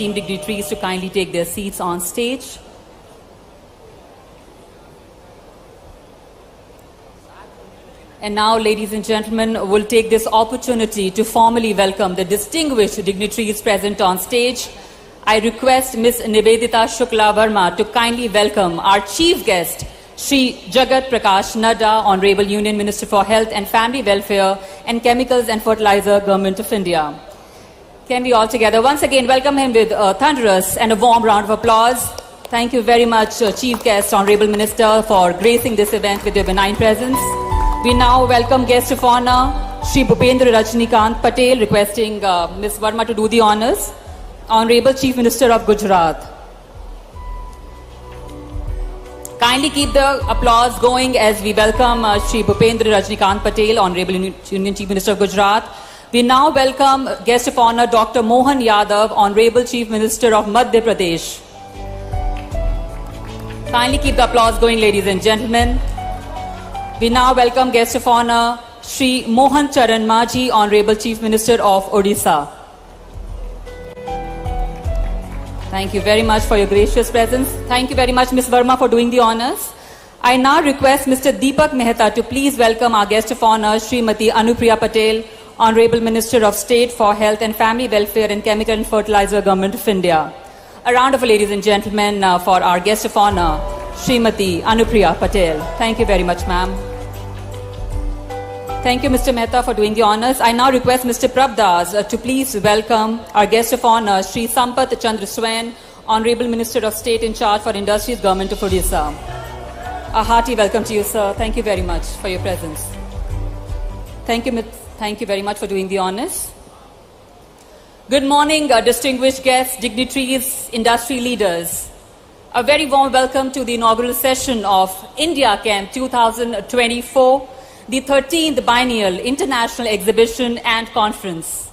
esteemed dignitaries to kindly take their seats on stage. And now, ladies and gentlemen, we'll take this opportunity to formally welcome the distinguished dignitaries present on stage. I request Ms. Nivedita Shukla Verma to kindly welcome our chief guest, Shri Jagat Prakash Nadda, Honorable Union Minister for Health and Family Welfare and Chemicals and Fertilizer, Government of India. Can we all together once again welcome him with a thunderous and a warm round of applause. Thank you very much, Chief Guest, Honorable Minister, for gracing this event with your benign presence. We now welcome guest of honor, Shri Bhupendra Rajnikant Patel, requesting Ms. Verma to do the honors. Honorable Chief Minister of Gujarat. Kindly keep the applause going as we welcome Shri Bhupendra Rajnikant Patel, Honorable Union Chief Minister of Gujarat. We now welcome guest of honor, Dr. Mohan Yadav, Honorable Chief Minister of Madhya Pradesh. Kindly keep the applause going, ladies and gentlemen. We now welcome guest of honor, Shri Mohan Charan Majhi, Honorable Chief Minister of Odisha. Thank you very much for your gracious presence. Thank you very much, Ms. Verma, for doing the honors. I now request Mr. Deepak Mehta to please welcome our guest of honor, Srimati Anupriya Patel, Honorable Minister of State for Health and Family Welfare and Chemical and Fertilizer, Government of India. A round of applause, ladies and gentlemen, for our guest of honor, Srimati Anupriya Patel. Thank you very much, ma'am. Thank you, Mr. Mehta, for doing the honors. I now request Mr. Prabdas to please welcome our guest of honor, Shri Sampath Chandra Swain, Honorable Minister of State in charge for Industries, Government of Odisha. A hearty welcome to you, sir. Thank you very much for your presence. Thank you very much for doing the honors. Good morning, distinguished guests, dignitaries, industry leaders. A very warm welcome to the inaugural session of IndiaChem2024, the 13th Biennial International Exhibition and Conference.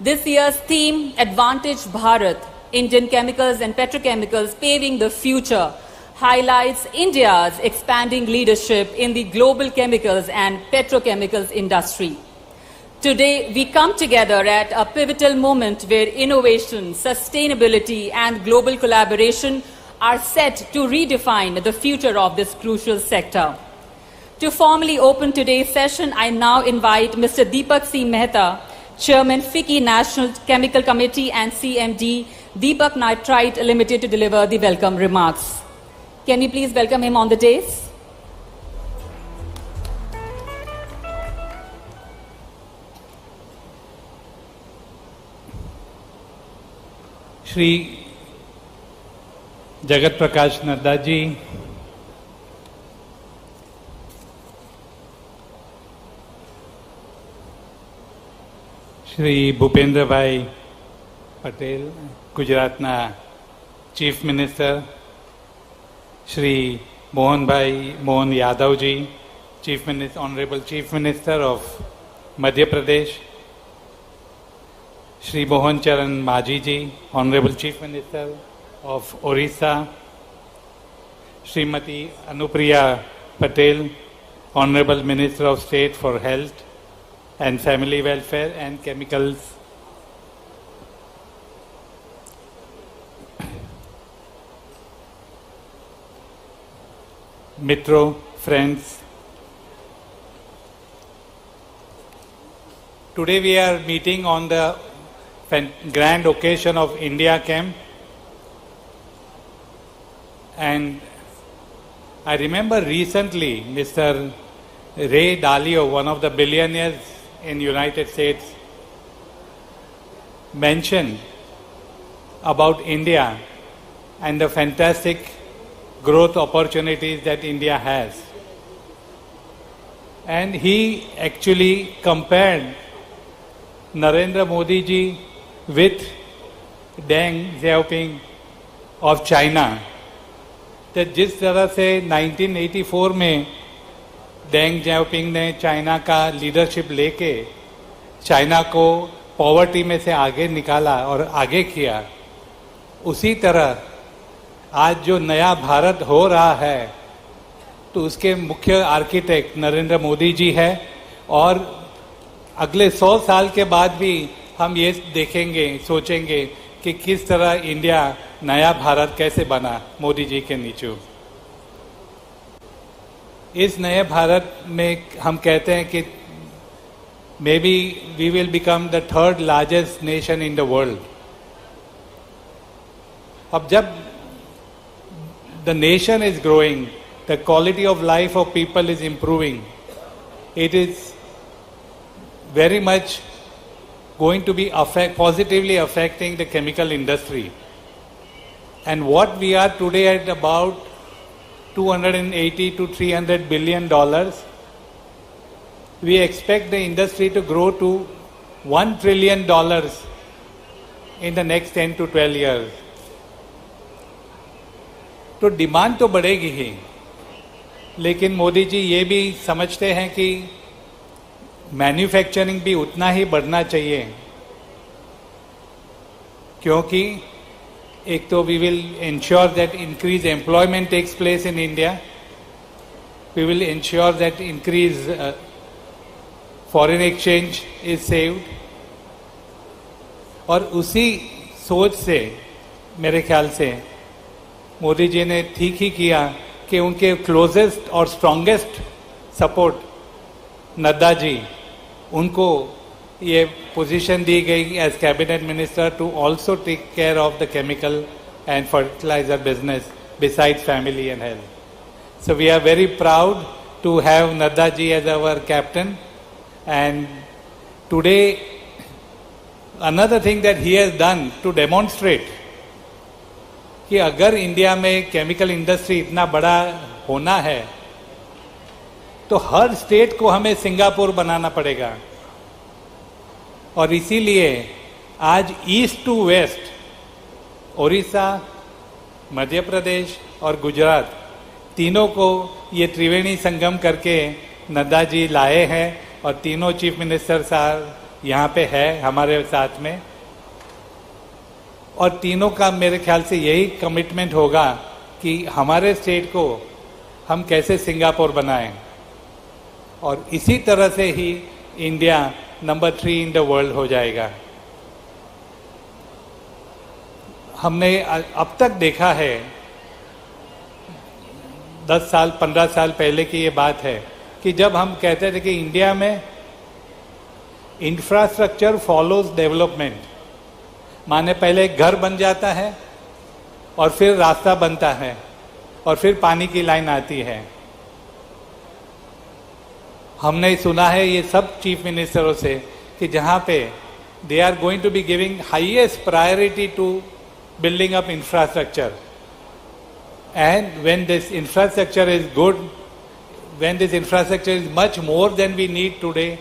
This year's theme, Advantage Bharat, Indian Chemicals and Petrochemicals Paving the Future, highlights India's expanding leadership in the global chemicals and petrochemicals industry. Today, we come together at a pivotal moment where innovation, sustainability, and global collaboration are set to redefine the future of this crucial sector. To formally open today's session, I now invite Mr. Deepak C. Mehta, Chairman FICCI National Chemical Committee and CMD, Deepak Nitrite Limited, to deliver the welcome remarks. Can we please welcome him on the dais? Shri Jagat Prakash Nadda ji, Shri Bhupendra Bhai Patel, Gujaratna Chief Minister, Shri Mohan Yadav ji, Honorable Chief Minister of Madhya Pradesh, Shri Mohan Charan Majhi ji, Honorable Chief Minister of Orissa, Srimati Anupriya Patel, Honorable Minister of State for Health and Family Welfare and Chemicals, Mitro, friends. Today we are meeting on the grand occasion of IndiaChem, and I remember recently Mr. Ray Dalio, one of the billionaires in United States, mentioned about India and the fantastic growth opportunities that India has. And he actually compared Narendra Modi ji with Deng Xiaoping of China. that जिस तरह से 1984 में Deng Xiaoping ने China का leadership लेके China को poverty में से आगे निकाला और आगे किया, उसी तरह आज जो नया भारत हो रहा है तो उसके मुख्य आर्किटेक्ट नरेंद्र मोदी जी है। और अगले 100 साल के बाद भी हम ये देखेंगे, सोचेंगे कि किस तरह इंडिया नया भारत कैसे बना मोदी जी के नीचे। इस नए भारत में हम कहते हैं कि maybe we will become the third largest nation in the world. अब जब the nation is growing, the quality of life of people is improving, it is very much going to be positively affecting the chemical industry. And what we are today at about 280 to 300 billion dollars, we expect the industry to grow to $1 trillion in the next 10 to 12 years. तो demand तो बढ़ेगी ही, लेकिन मोदी जी ये भी समझते हैं कि manufacturing भी उतना ही बढ़ना चाहिए, क्योंकि एक तो we will ensure that increase employment takes place in India, we will ensure that increase foreign exchange is saved. और उसी सोच से मेरे ख्याल से मोदी जी ने ठीक ही किया कि उनके क्लोजेस्ट और स्ट्रॉन्गेस्ट सपोर्ट नड्डा जी, उनको ये पोजीशन दी गई as cabinet minister to also take care of the chemical and fertiliser business besides family and health. So we are very proud to have Nadda ji as our captain. And today another thing that he has done to demonstrate कि अगर India में chemical industry इतना बड़ा होना है तो हर state को हमें सिंगापुर बनाना पड़ेगा। और इसीलिए आज east to waste Orissa, Madhya Pradesh और गुजरात तीनों को ये त्रिवेणी संगम करके नड्डा जी लाए हैं और तीनों चीफ मिनिस्टर साहब यहाँ पे है हमारे साथ में। और तीनों का मेरे ख्याल से यही कमिटमेंट होगा कि हमारे स्टेट को हम कैसे सिंगापुर बनाएं, और इसी तरह से ही India number 3 in the world हो जाएगा। हमने अब तक देखा है, 10 साल 15 साल पहले की ये बात है कि जब हम कहते थे कि इंडिया में इंफ्रास्ट्रक्चर फॉलोज डेवलपमेंट, माने पहले घर बन जाता है और फिर रास्ता बनता है और फिर पानी की लाइन आती है। हमने सुना है ये सब चीफ मिनिस्टरों से कि जहाँ पे they are going to be giving highest priority to building up infrastructure, and when this infrastructure is good, when this infrastructure is much more than we need today,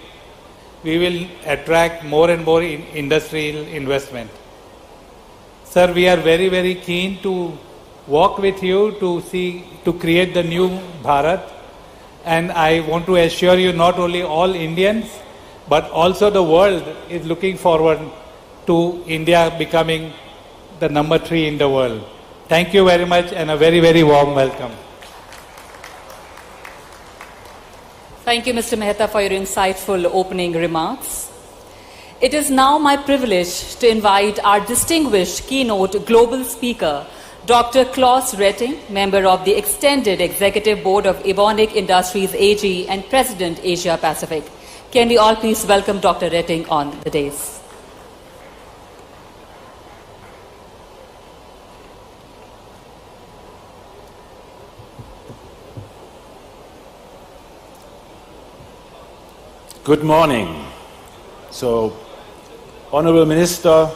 we will attract more and more industrial investment. Sir, we are very, very keen to work with you to create the new Bharat. And I want to assure you, not only all Indians, but also the world is looking forward to India becoming the number 3 in the world. Thank you very much and a very, very warm welcome. Thank you, Mr. Mehta, for your insightful opening remarks. It is now my privilege to invite our distinguished keynote global speaker, Dr. Klaus Retting, member of the Extended Executive Board of Evonik Industries AG and President Asia Pacific. Can we all please welcome Dr. Retting on the dais? Good morning. So, Honorable Minister,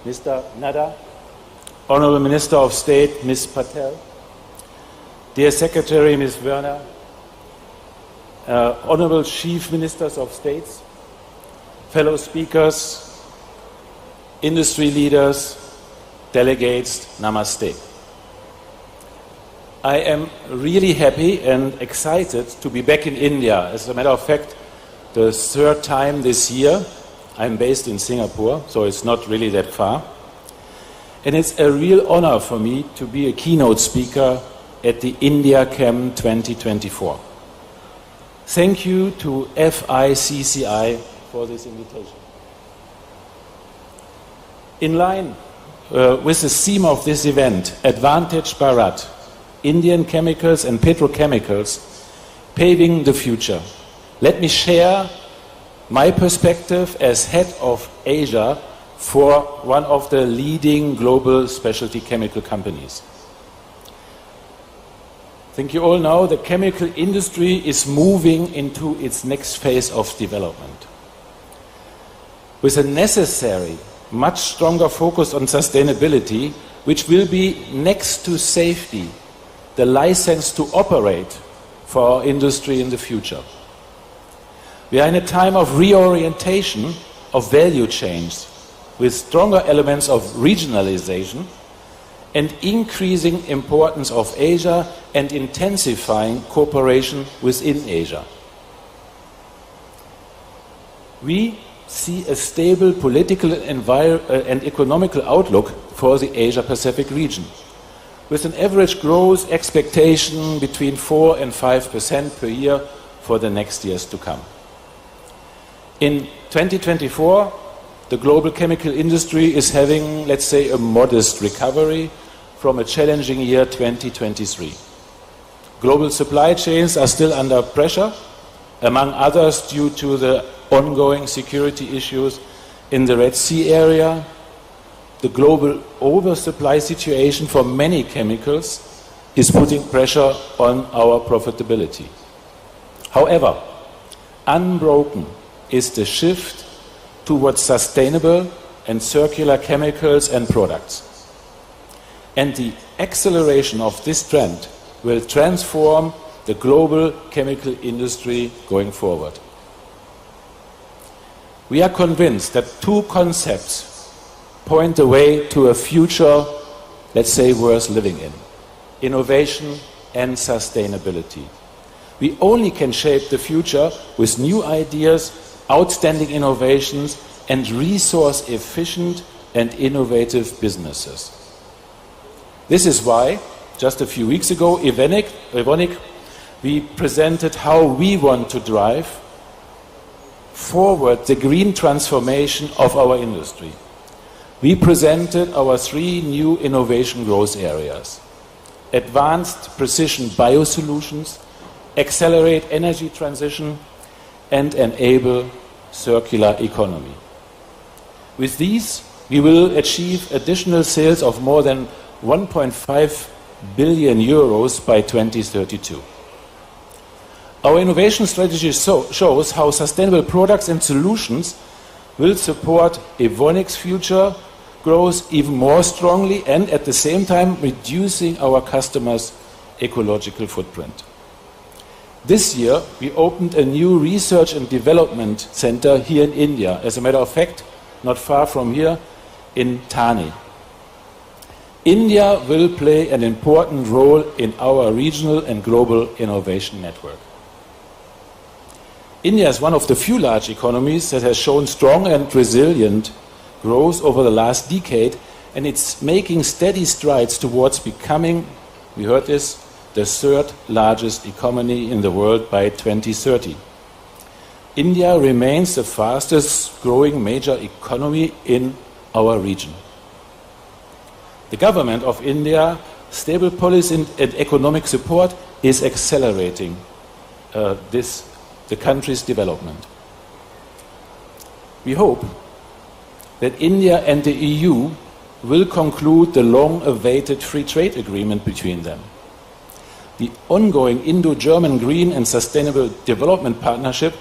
Mr. Nadda, Honorable Minister of State, Ms. Patel, dear Secretary, Ms. Werner, Honorable Chief Ministers of States, fellow speakers, industry leaders, delegates, namaste. I am really happy and excited to be back in India. As a matter of fact, the third time this year. I'm based in Singapore, so it's not really that far. And it's a real honor for me to be a keynote speaker at the IndiaChem2024. Thank you to FICCI for this invitation. In line with the theme of this event, Advantage Bharat, Indian Chemicals and Petrochemicals, Paving the Future, let me share my perspective as head of Asia for one of the leading global specialty chemical companies. I think you all know the chemical industry is moving into its next phase of development. With a necessary, much stronger focus on sustainability, which will be next to safety, the license to operate for our industry in the future. We are in a time of reorientation of value chains with stronger elements of regionalization and increasing importance of Asia and intensifying cooperation within Asia. We see a stable political and economical outlook for the Asia-Pacific region, with an average growth expectation between 4 and 5% per year for the next years to come. In 2024, the global chemical industry is having, let's say, a modest recovery from a challenging year 2023. Global supply chains are still under pressure, among others due to the ongoing security issues in the Red Sea area. The global oversupply situation for many chemicals is putting pressure on our profitability. However, unbroken is the shift towards sustainable and circular chemicals and products. And the acceleration of this trend will transform the global chemical industry going forward. We are convinced that two concepts point the way to a future, let's say, worth living in: innovation and sustainability. We only can shape the future with new ideas, outstanding innovations, and resource-efficient and innovative businesses. This is why, just a few weeks ago, Evonik, we presented how we want to drive forward the green transformation of our industry. We presented our 3 new innovation growth areas: advanced precision biosolutions, accelerate energy transition, and enable circular economy. With these, we will achieve additional sales of more than 1.5 billion euros by 2032. Our innovation strategy shows how sustainable products and solutions will support Evonik's future growth even more strongly and at the same time reducing our customers' ecological footprint. This year, we opened a new research and development center here in India, as a matter of fact, not far from here, in Thane. India will play an important role in our regional and global innovation network. India is one of the few large economies that has shown strong and resilient growth over the last decade, and it's making steady strides towards becoming, we heard this, the 3rd largest economy in the world by 2030. India remains the fastest growing major economy in our region. The government of India, stable policy and economic support is accelerating the country's development. We hope that India and the EU will conclude the long-awaited free trade agreement between them. The ongoing Indo-German Green and Sustainable Development Partnership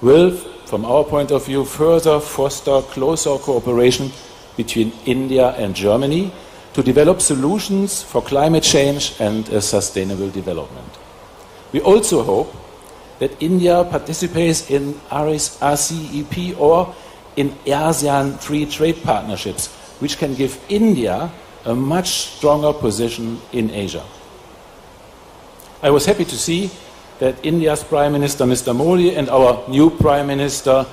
will, from our point of view, further foster closer cooperation between India and Germany to develop solutions for climate change and a sustainable development. We also hope that India participates in RCEP or in ASEAN free trade partnerships, which can give India a much stronger position in Asia. I was happy to see that India's Prime Minister, Mr. Modi, and our new Prime Minister,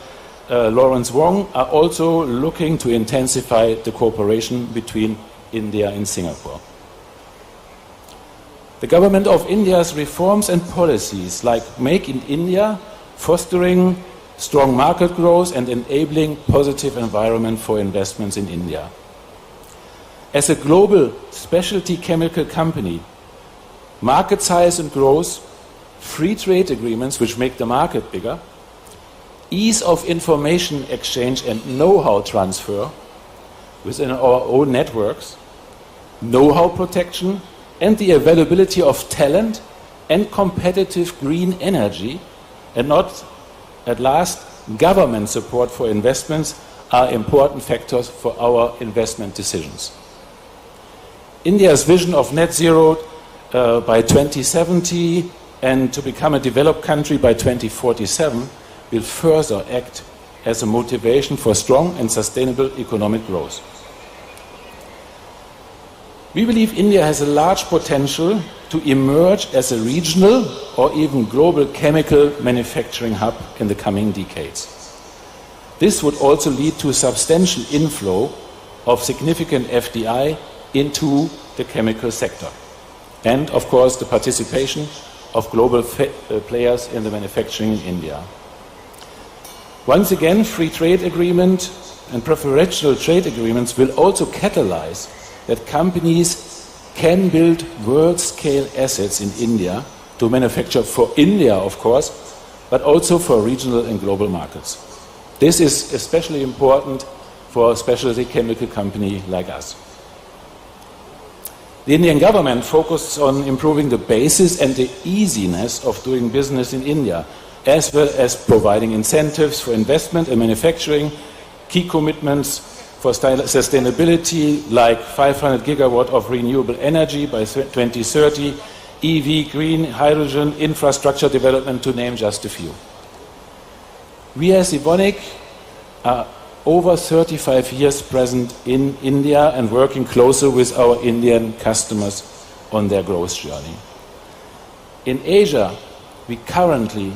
Lawrence Wong, are also looking to intensify the cooperation between India and Singapore. The government of India's reforms and policies like Make in India, fostering strong market growth and enabling positive environment for investments in India. As a global specialty chemical company, market size and growth, free trade agreements which make the market bigger, ease of information exchange and know-how transfer within our own networks, know-how protection, and the availability of talent and competitive green energy, and not, at last, government support for investments are important factors for our investment decisions. India's vision of net zero by 2070 and to become a developed country by 2047 will further act as a motivation for strong and sustainable economic growth. We believe India has a large potential to emerge as a regional or even global chemical manufacturing hub in the coming decades. This would also lead to a substantial inflow of significant FDI into the chemical sector, and of course the participation of global players in the manufacturing in India. Once again, free trade agreement and preferential trade agreements will also catalyze that companies can build world-scale assets in India to manufacture for India, of course, but also for regional and global markets. This is especially important for a specialty chemical company like us. The Indian government focuses on improving the basis and the easiness of doing business in India, as well as providing incentives for investment and manufacturing, key commitments for sustainability like 500 gigawatt of renewable energy by 2030, EV, green hydrogen, infrastructure development, to name just a few. We as Evonik are over 35 years present in India and working closer with our Indian customers on their growth journey. In Asia, we currently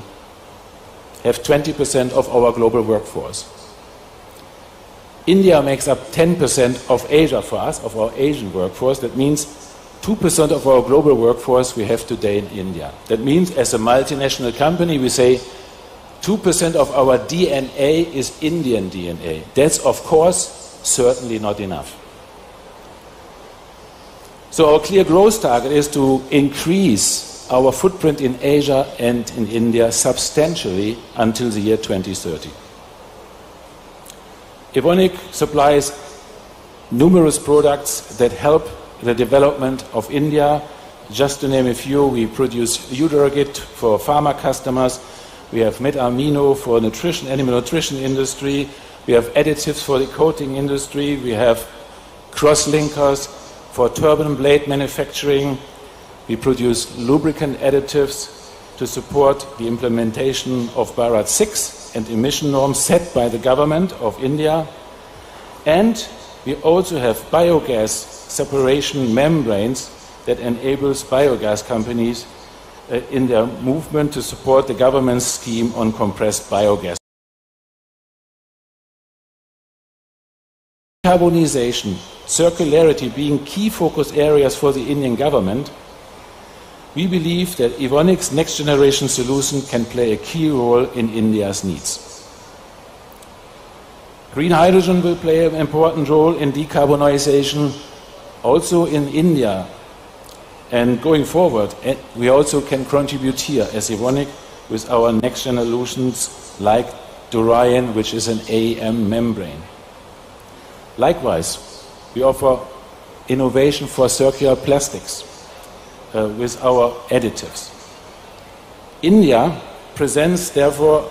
have 20% of our global workforce. India makes up 10% of Asia for us, of our Asian workforce. That means 2% of our global workforce we have today in India. That means as a multinational company we say 2% of our DNA is Indian DNA. That's of course certainly not enough. So our clear growth target is to increase our footprint in Asia and in India substantially until the year 2030. Evonik supplies numerous products that help the development of India. Just to name a few, we produce Udurgit for pharma customers, we have Metamino for nutrition, animal nutrition industry, we have additives for the coating industry, we have cross-linkers for turbine blade manufacturing, we produce lubricant additives to support the implementation of Bharat 6 and emission norms set by the government of India. And we also have biogas separation membranes that enables biogas companies in their movement to support the government's scheme on compressed biogas. Decarbonization, circularity being key focus areas for the Indian government, we believe that Evonik's next generation solution can play a key role in India's needs. Green hydrogen will play an important role in decarbonization also in India. And going forward, we also can contribute here as Evonik with our next solutions like Durian, which is an AM membrane. Likewise, we offer innovation for circular plastics with our additives. India presents therefore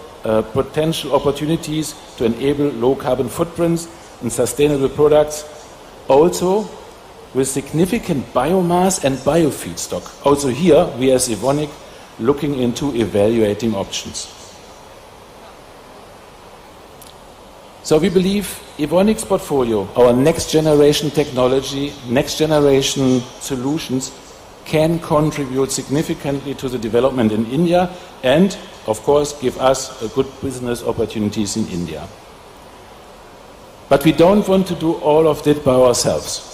potential opportunities to enable low carbon footprints and sustainable products, also with significant biomass and biofeedstock. Also here, we as Evonik looking into evaluating options. So we believe Evonik's portfolio, our next generation technology, next generation solutions can contribute significantly to the development in India and, of course, give us good business opportunities in India. But we don't want to do all of it by ourselves.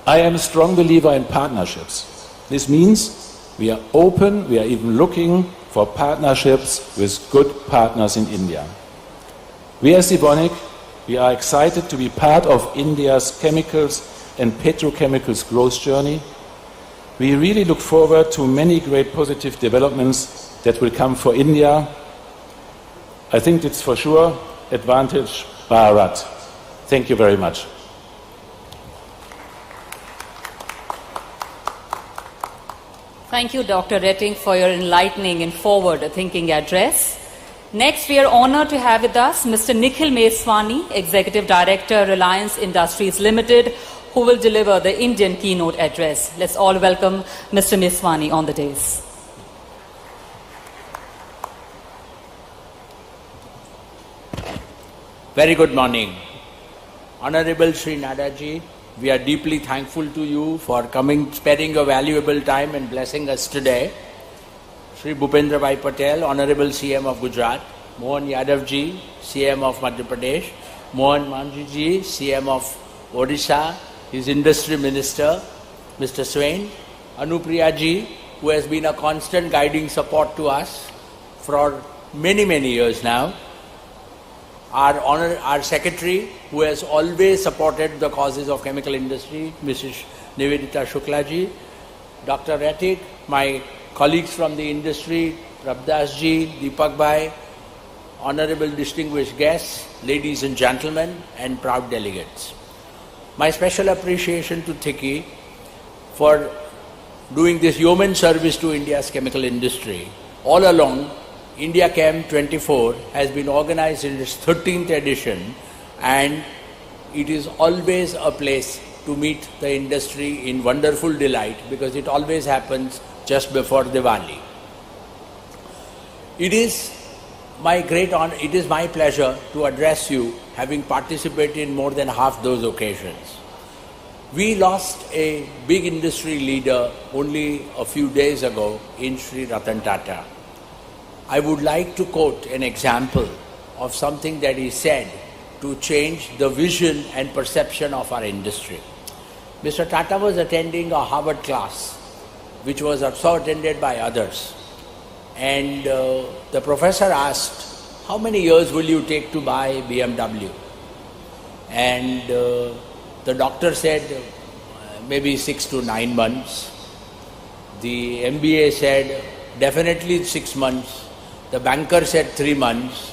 I am a strong believer in partnerships. This means we are open, we are even looking for partnerships with good partners in India. We as Evonik, we are excited to be part of India's chemicals and petrochemicals growth journey. We really look forward to many great positive developments that will come for India. I think it's for sure advantage Bharat. Thank you very much. Thank you, Dr. Retting, for your enlightening and forward-thinking address. Next, we are honored to have with us Mr. Nikhil Meswani, Executive Director, Reliance Industries Limited, who will deliver the Indian keynote address. Let's all welcome Mr. Meswani on the dais. Very good morning. Honorable Sri Nadaji, we are deeply thankful to you for coming, sparing your valuable time and blessing us today. Sri Bhupendra Bhai Patel, Honorable CM of Gujarat, Mohan Yadav ji, CM of Madhya Pradesh, Mohan Manji ji, CM of Odisha, his Industry Minister, Mr. Swain, Anupriya ji, who has been a constant guiding support to us for many, many years now. Our Secretary, who has always supported the causes of chemical industry, Mrs. Nivedita Shukla ji, Dr. Ratik, my colleagues from the industry, Prabdas ji, Deepak bhai, honorable distinguished guests, ladies and gentlemen, and proud delegates. My special appreciation to Thiki for doing this yeoman service to India's chemical industry. All along, IndiaChem2024 has been organized in its 13th edition, and it is always a place to meet the industry in wonderful delight because it always happens just before Diwali. It is my great honor, it is my pleasure to address you, having participated in more than half those occasions. We lost a big industry leader only a few days ago in Sri Ratan Tata. I would like to quote an example of something that he said to change the vision and perception of our industry. Mr. Tata was attending a Harvard class, which was also attended by others. And the professor asked, how many years will you take to buy BMW? And the doctor said, maybe 6 to 9 months. The MBA said, definitely 6 months. The banker said 3 months.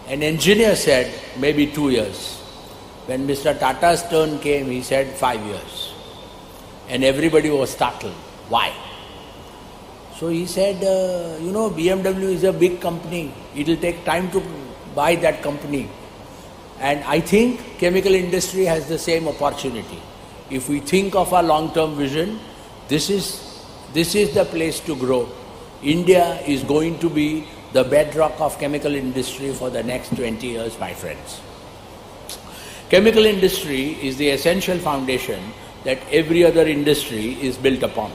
An engineer said, maybe 2 years. When Mr. Tata's turn came, he said 5 years. And everybody was startled. Why? So he said, BMW is a big company. It will take time to buy that company. And I think chemical industry has the same opportunity. If we think of our long-term vision, this is the place to grow. India is going to be the bedrock of chemical industry for the next 20 years, my friends. Chemical industry is the essential foundation that every other industry is built upon.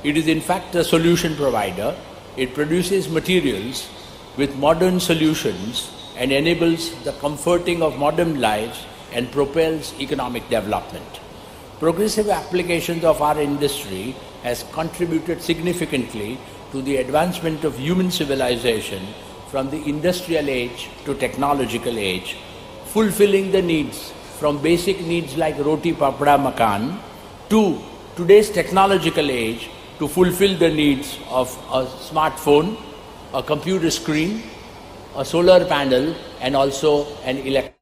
It is in fact a solution provider. It produces materials with modern solutions and enables the comforting of modern lives and propels economic development. Progressive applications of our industry has contributed significantly to the advancement of human civilization from the industrial age to technological age, fulfilling the needs from basic needs like roti, papada, makan to today's technological age to fulfill the needs of a smartphone, a computer screen, a solar panel, and also an electric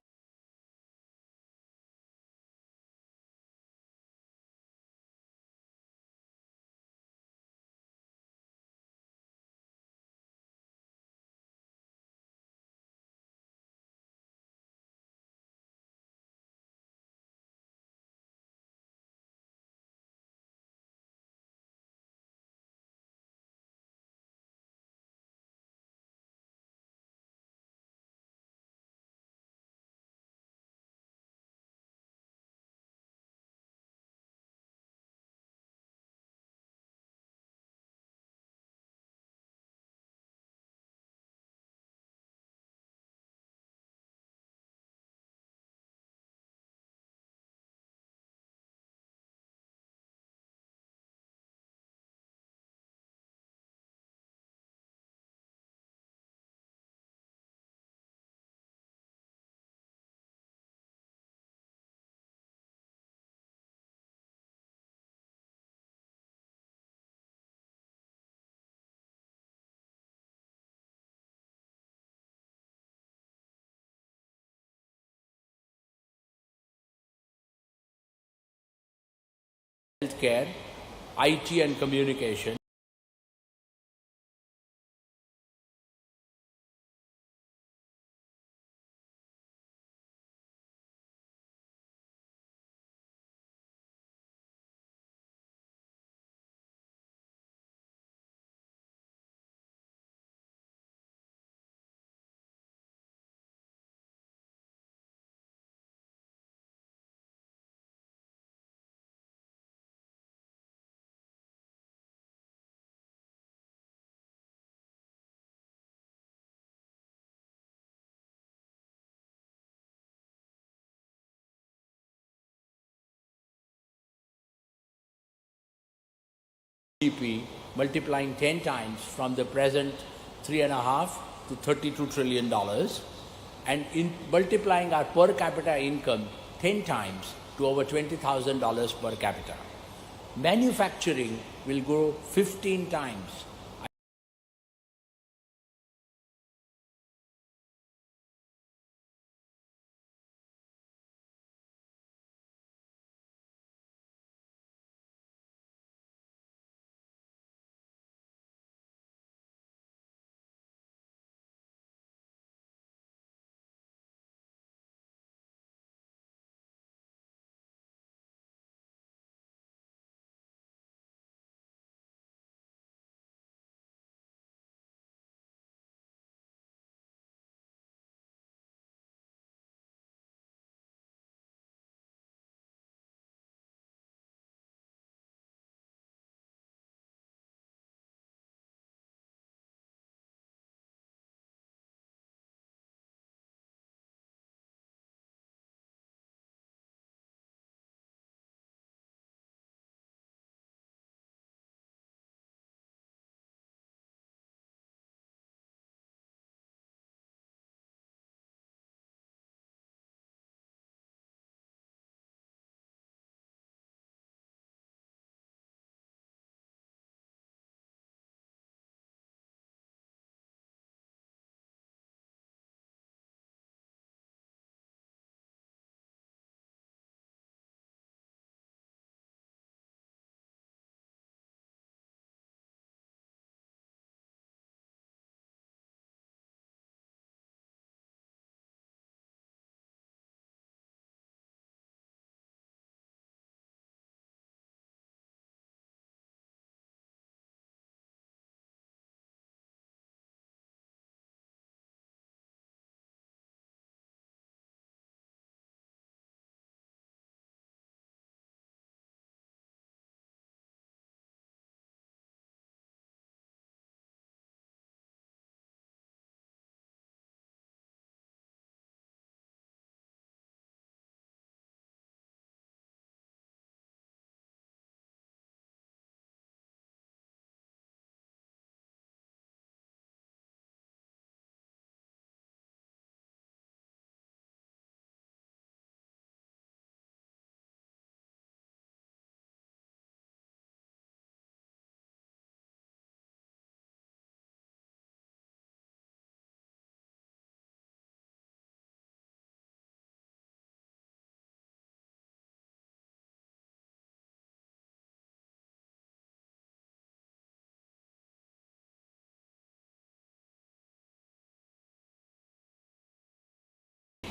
healthcare, IT and communication. GDP multiplying 10 times from the present 3.5 to $32 trillion, and in multiplying our per capita income 10 times to over $20,000 per capita. Manufacturing will grow 15 times.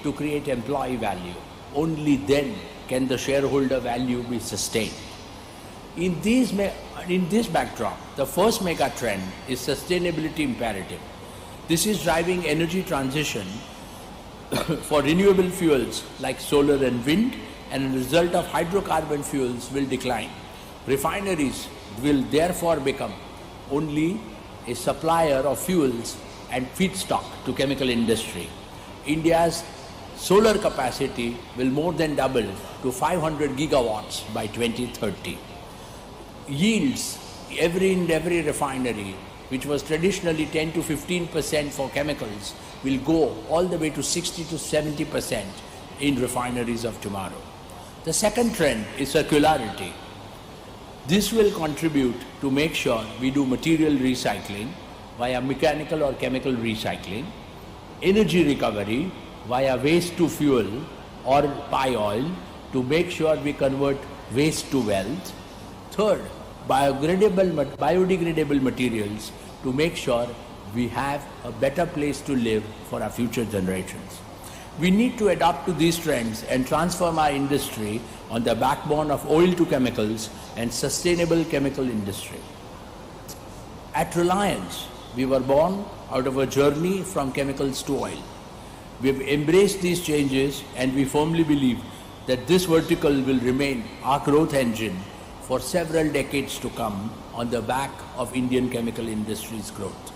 To create employee value. Only then can the shareholder value be sustained. In this backdrop, the first mega trend is sustainability imperative. This is driving energy transition for renewable fuels like solar and wind, and as a result of hydrocarbon fuels will decline. Refineries will therefore become only a supplier of fuels and feedstock to chemical industry. India's solar capacity will more than double to 500 gigawatts by 2030. Yields in every refinery, which was traditionally 10 to 15% for chemicals, will go all the way to 60 to 70% in refineries of tomorrow. The second trend is circularity. This will contribute to make sure we do material recycling via mechanical or chemical recycling, energy recovery via waste to fuel or pie oil to make sure we convert waste to wealth, Third, biodegradable materials to make sure we have a better place to live for our future generations. We need to adapt to these trends and transform our industry on the backbone of oil to chemicals and sustainable chemical industry. At Reliance, we were born out of a journey from chemicals to oil. We have embraced these changes and we firmly believe that this vertical will remain our growth engine for several decades to come on the back of Indian chemical industry's growth.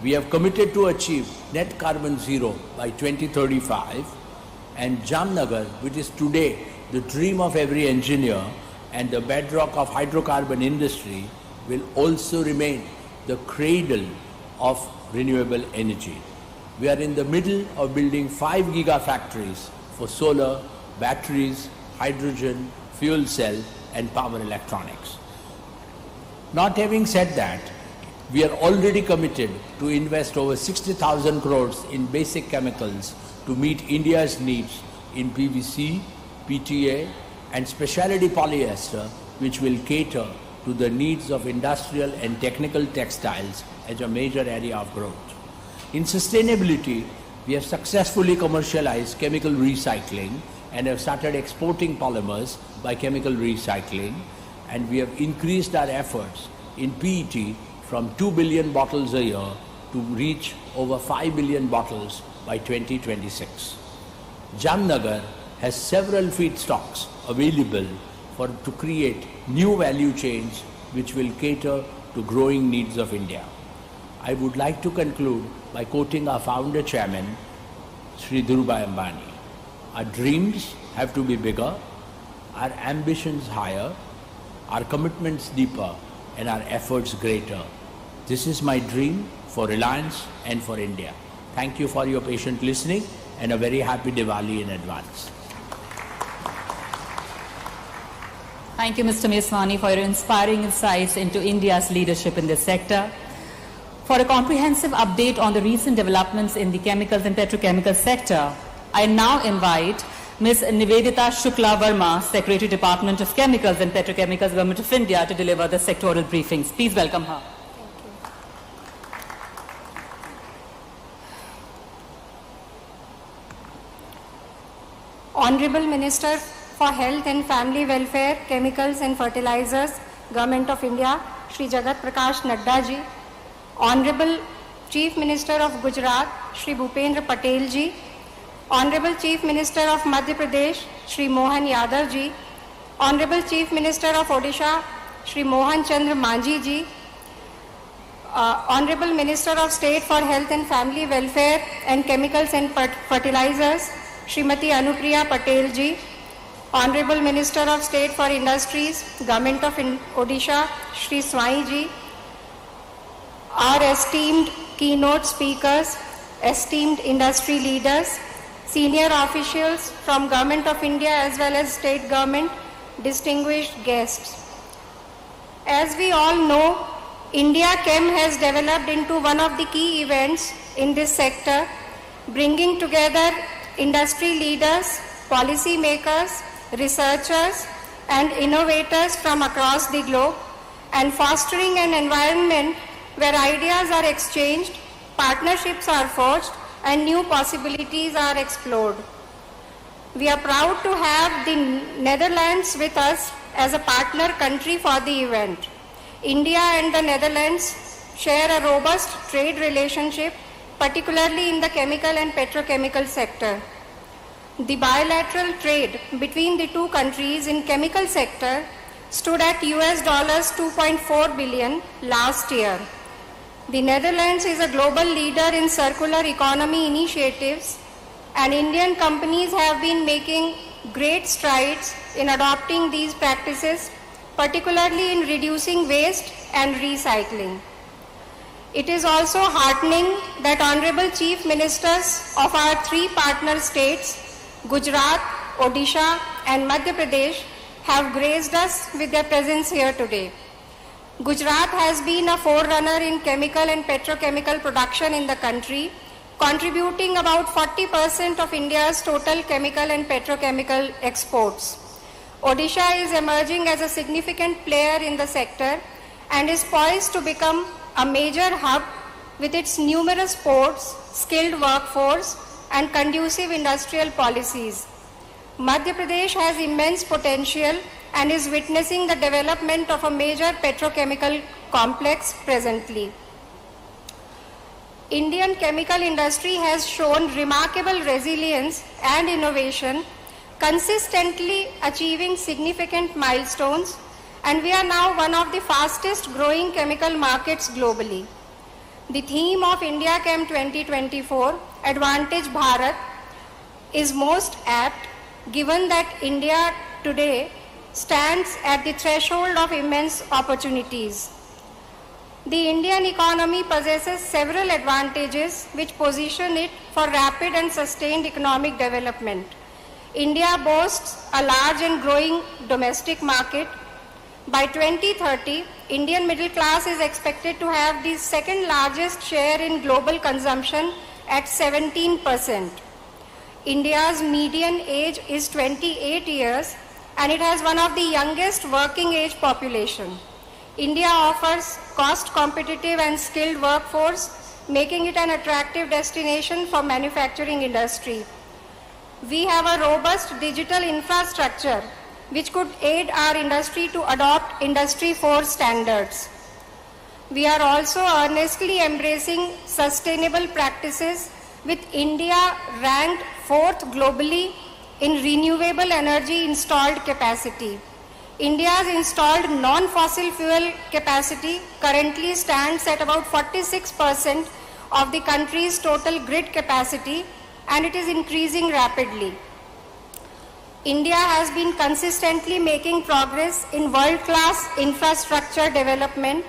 We have committed to achieve net carbon zero by 2035, and Jamnagar, which is today the dream of every engineer and the bedrock of hydrocarbon industry, will also remain the cradle of renewable energy. We are in the middle of building 5 gigafactories for solar, batteries, hydrogen, fuel cell and power electronics. Not having said that, we are already committed to invest over 60,000 crores in basic chemicals to meet India's needs in PVC, PTA and specialty polyester, which will cater to the needs of industrial and technical textiles as a major area of growth. In sustainability, we have successfully commercialized chemical recycling and have started exporting polymers by chemical recycling, and we have increased our efforts in PET from 2 billion bottles a year to reach over 5 billion bottles by 2026. Jamnagar has several feedstocks available to create new value chains which will cater to growing needs of India. I would like to conclude by quoting our founder chairman, Sri Dhirubhai Ambani. Our dreams have to be bigger, our ambitions higher, our commitments deeper, and our efforts greater. This is my dream for Reliance and for India. Thank you for your patient listening and a very happy Diwali in advance. Thank you, Mr. Meswani, for your inspiring insights into India's leadership in this sector. For a comprehensive update on the recent developments in the chemicals and petrochemical sector, I now invite Ms. Nivedita Shukla Verma, Secretary, Department of Chemicals and Petrochemicals, Government of India, to deliver the sectoral briefings. Please welcome her. Honorable Minister for Health and Family Welfare, Chemicals and Fertilizers, Government of India, Shri Jagat Prakash Nadda ji. Honorable Chief Minister of Gujarat, Shri Bhupendra Patel ji. Honorable Chief Minister of Madhya Pradesh, Shri Mohan Yadav ji. Honorable Chief Minister of Odisha, Shri Mohan Chandra Manjhi ji. Honorable Minister of State for Health and Family Welfare and Chemicals and Fertilizers, Srimati Anupriya Patel ji. Honorable Minister of State for Industries, Government of Odisha, Shri Swai ji. Our esteemed keynote speakers, esteemed industry leaders, senior officials from Government of India as well as state government, distinguished guests. As we all know, IndiaChem has developed into one of the key events in this sector, bringing together industry leaders, policy makers, researchers and innovators from across the globe and fostering an environment where ideas are exchanged, partnerships are forged and new possibilities are explored. We are proud to have the Netherlands with us as a partner country for the event. India and the Netherlands share a robust trade relationship, particularly in the chemical and petrochemical sector. The bilateral trade between the two countries in chemical sector stood at $2.4 billion last year. The Netherlands is a global leader in circular economy initiatives, and Indian companies have been making great strides in adopting these practices, particularly in reducing waste and recycling. It is also heartening that Honorable Chief Ministers of our three partner states, Gujarat, Odisha and Madhya Pradesh, have graced us with their presence here today. Gujarat has been a forerunner in chemical and petrochemical production in the country, contributing about 40% of India's total chemical and petrochemical exports. Odisha is emerging as a significant player in the sector and is poised to become a major hub with its numerous ports, skilled workforce, and conducive industrial policies. Madhya Pradesh has immense potential and is witnessing the development of a major petrochemical complex presently. Indian chemical industry has shown remarkable resilience and innovation, consistently achieving significant milestones, and we are now one of the fastest growing chemical markets globally. The theme of IndiaChem2024, Advantage Bharat, is most apt given that India today stands at the threshold of immense opportunities. The Indian economy possesses several advantages which position it for rapid and sustained economic development. India boasts a large and growing domestic market. By 2030, Indian middle class is expected to have the second largest share in global consumption at 17%. India's median age is 28 years and it has one of the youngest working age population. India offers cost competitive and skilled workforce, making it an attractive destination for manufacturing industry. We have a robust digital infrastructure which could aid our industry to adopt Industry 4 standards. We are also earnestly embracing sustainable practices with India ranked 4th globally in renewable energy installed capacity. India's installed non-fossil fuel capacity currently stands at about 46% of the country's total grid capacity, and it is increasing rapidly. India has been consistently making progress in world-class infrastructure development,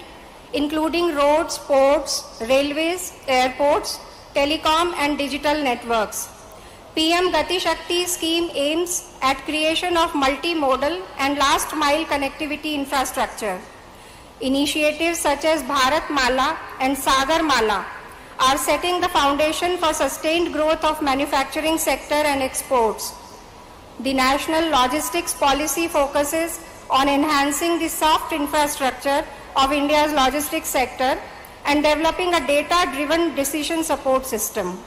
including roads, ports, railways, airports, telecom and digital networks. PM Gati Shakti scheme aims at creation of multimodal and last mile connectivity infrastructure. Initiatives such as Bharat Mala and Sagar Mala are setting the foundation for sustained growth of manufacturing sector and exports. The national logistics policy focuses on enhancing the soft infrastructure of India's logistics sector and developing a data-driven decision support system.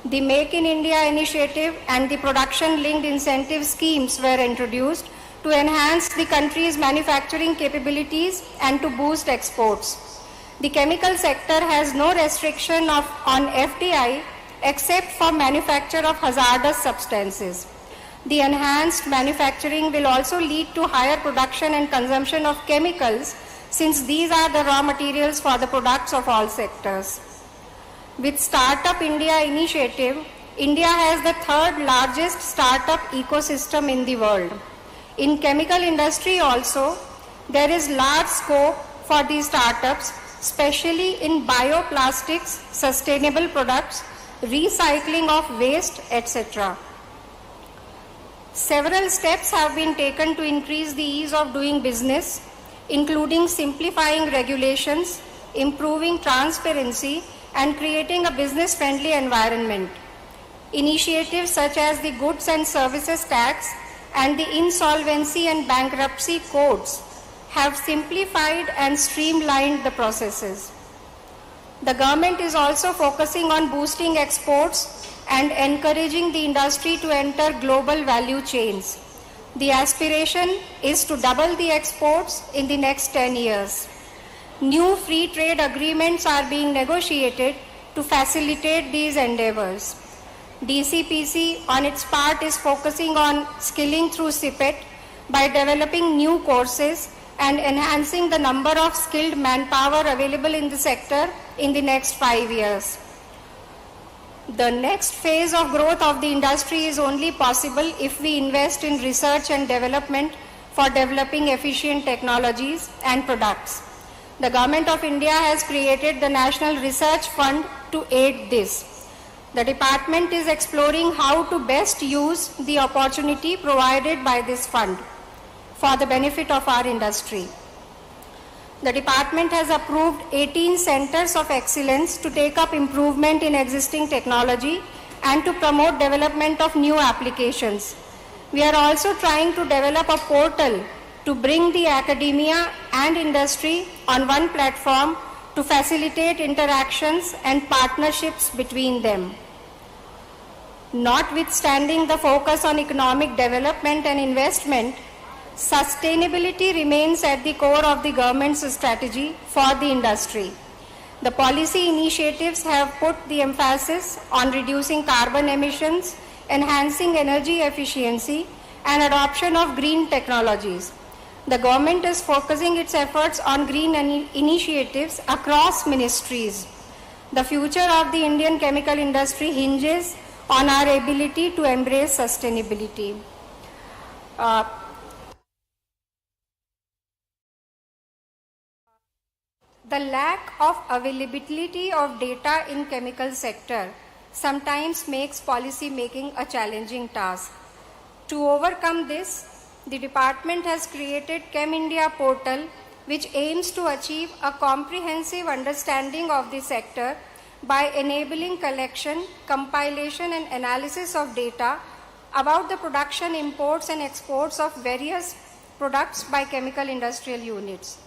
The Make in India initiative and the production-linked incentive schemes were introduced to enhance the country's manufacturing capabilities and to boost exports. The chemical sector has no restriction on FDI except for manufacture of hazardous substances. The enhanced manufacturing will also lead to higher production and consumption of chemicals, since these are the raw materials for the products of all sectors. With Startup India initiative, India has the third largest startup ecosystem in the world. In chemical industry also, there is large scope for these startups, especially in bioplastics, sustainable products, recycling of waste, etc. Several steps have been taken to increase the ease of doing business, including simplifying regulations, improving transparency, and creating a business-friendly environment. Initiatives such as the Goods and Services Tax and the Insolvency and Bankruptcy Codes have simplified and streamlined the processes. The government is also focusing on boosting exports and encouraging the industry to enter global value chains. The aspiration is to double the exports in the next 10 years. New free trade agreements are being negotiated to facilitate these endeavors. DCPC on its part is focusing on skilling through CPET by developing new courses and enhancing the number of skilled manpower available in the sector in the next 5 years. The next phase of growth of the industry is only possible if we invest in research and development for developing efficient technologies and products. The Government of India has created the National Research Fund to aid this. The department is exploring how to best use the opportunity provided by this fund for the benefit of our industry. The department has approved 18 centers of excellence to take up improvement in existing technology and to promote development of new applications. We are also trying to develop a portal to bring the academia and industry on one platform to facilitate interactions and partnerships between them. Notwithstanding the focus on economic development and investment, sustainability remains at the core of the government's strategy for the industry. The policy initiatives have put the emphasis on reducing carbon emissions, enhancing energy efficiency, and adoption of green technologies. The government is focusing its efforts on green initiatives across ministries. The future of the Indian chemical industry hinges on our ability to embrace sustainability. The lack of availability of data in chemical sector sometimes makes policy making a challenging task. To overcome this, the department has created Chem India portal, which aims to achieve a comprehensive understanding of the sector by enabling collection, compilation and analysis of data about the production, imports and exports of various products by chemical industrial units.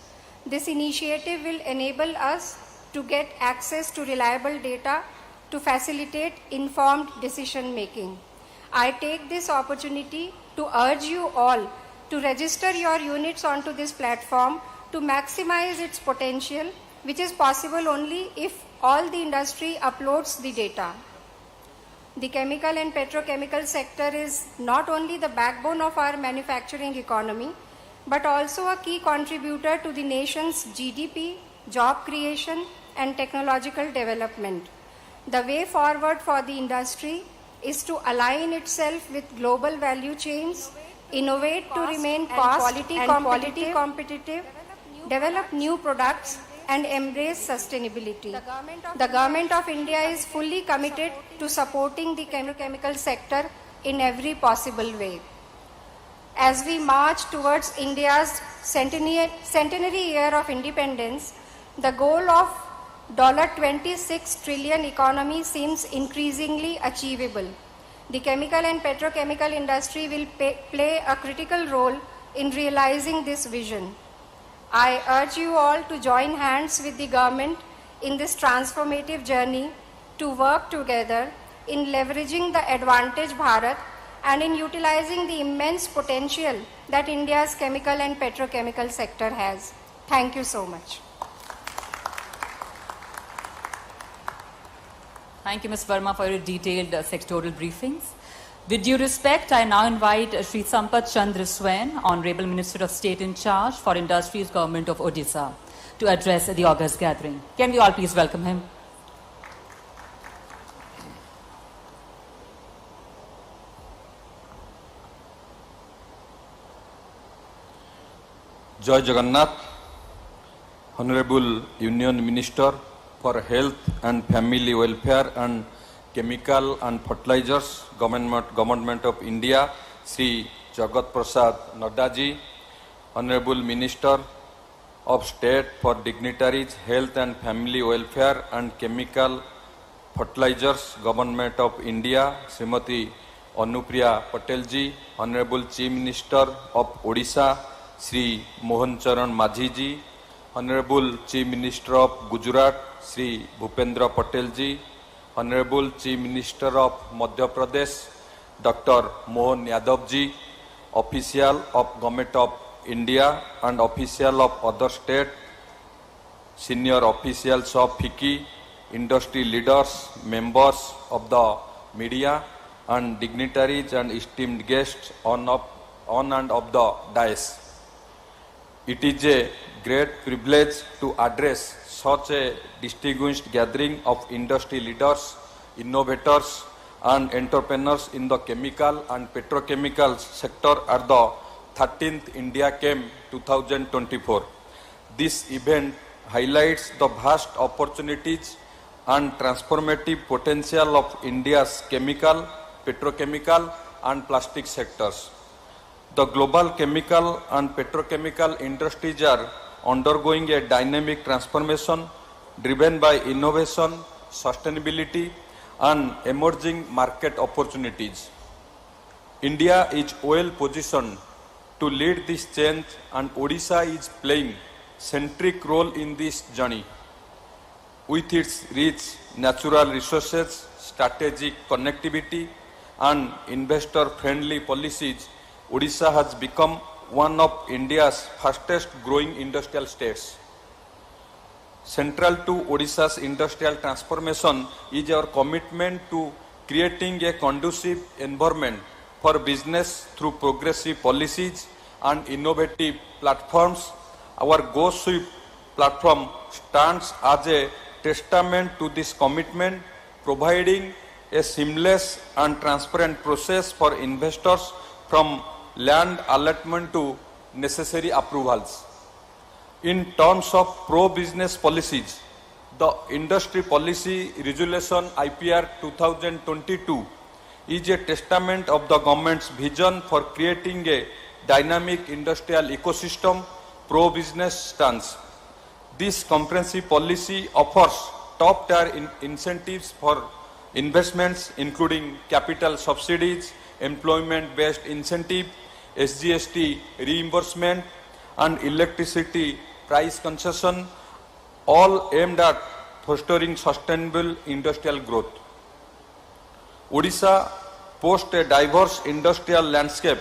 This initiative will enable us to get access to reliable data to facilitate informed decision making. I take this opportunity to urge you all to register your units onto this platform to maximize its potential, which is possible only if all the industry uploads the data. The chemical and petrochemical sector is not only the backbone of our manufacturing economy, but also a key contributor to the nation's GDP, job creation, and technological development. The way forward for the industry is to align itself with global value chains, innovate to remain cost and quality competitive, develop new products, and embrace sustainability. The Government of India is fully committed to supporting the chemical sector in every possible way. As we march towards India's centenary year of independence, the goal of $26 trillion economy seems increasingly achievable. The chemical and petrochemical industry will play a critical role in realizing this vision. I urge you all to join hands with the government in this transformative journey to work together in leveraging the advantage Bharat and in utilizing the immense potential that India's chemical and petrochemical sector has. Thank you so much. Thank you, Ms. Verma, for your detailed sectoral briefings. With due respect, I now invite Sri Sampath Chandra Swain, Honorable Minister of State in charge for Industries, Government of Odisha, to address the August gathering. Can we all please welcome him? Jai Jagannath, Honorable Union Minister for Health and Family Welfare and Chemical and Fertilizers, Government of India, Sri Jagat Prasad Nadda ji, Honorable Minister of State for Dignitaries, Health and Family Welfare and Chemical Fertilizers, Government of India, Srimati Anupriya Patel ji, Honorable Chief Minister of Odisha, Sri Mohan Charan Majhi ji, Honorable Chief Minister of Gujarat, Sri Bhupendra Patel ji, Honorable Chief Minister of Madhya Pradesh, Dr. Mohan Yadav ji, official of Government of India and official of other state, senior officials of FICCI, industry leaders, members of the media and dignitaries and esteemed guests on and of the dais. It is a great privilege to address such a distinguished gathering of industry leaders, innovators and entrepreneurs in the chemical and petrochemicals sector at the 13th IndiaChem 2024. This event highlights the vast opportunities and transformative potential of India's chemical, petrochemical and plastic sectors. The global chemical and petrochemical industries are undergoing a dynamic transformation driven by innovation, sustainability and emerging market opportunities. India is well positioned to lead this change, and Odisha is playing centric role in this journey. With its rich natural resources, strategic connectivity, and investor-friendly policies, Odisha has become one of India's fastest growing industrial states. Central to Odisha's industrial transformation is our commitment to creating a conducive environment for business through progressive policies and innovative platforms. Our Go Swift platform stands as a testament to this commitment, providing a seamless and transparent process for investors from land allotment to necessary approvals. In terms of pro-business policies, the Industry Policy Resolution IPR 2022 is a testament of the government's vision for creating a dynamic industrial ecosystem pro-business stance. This comprehensive policy offers top-tier incentives for investments, including capital subsidies, employment-based incentive, SGST reimbursement, and electricity price concession, all aimed at fostering sustainable industrial growth. Odisha boasts a diverse industrial landscape,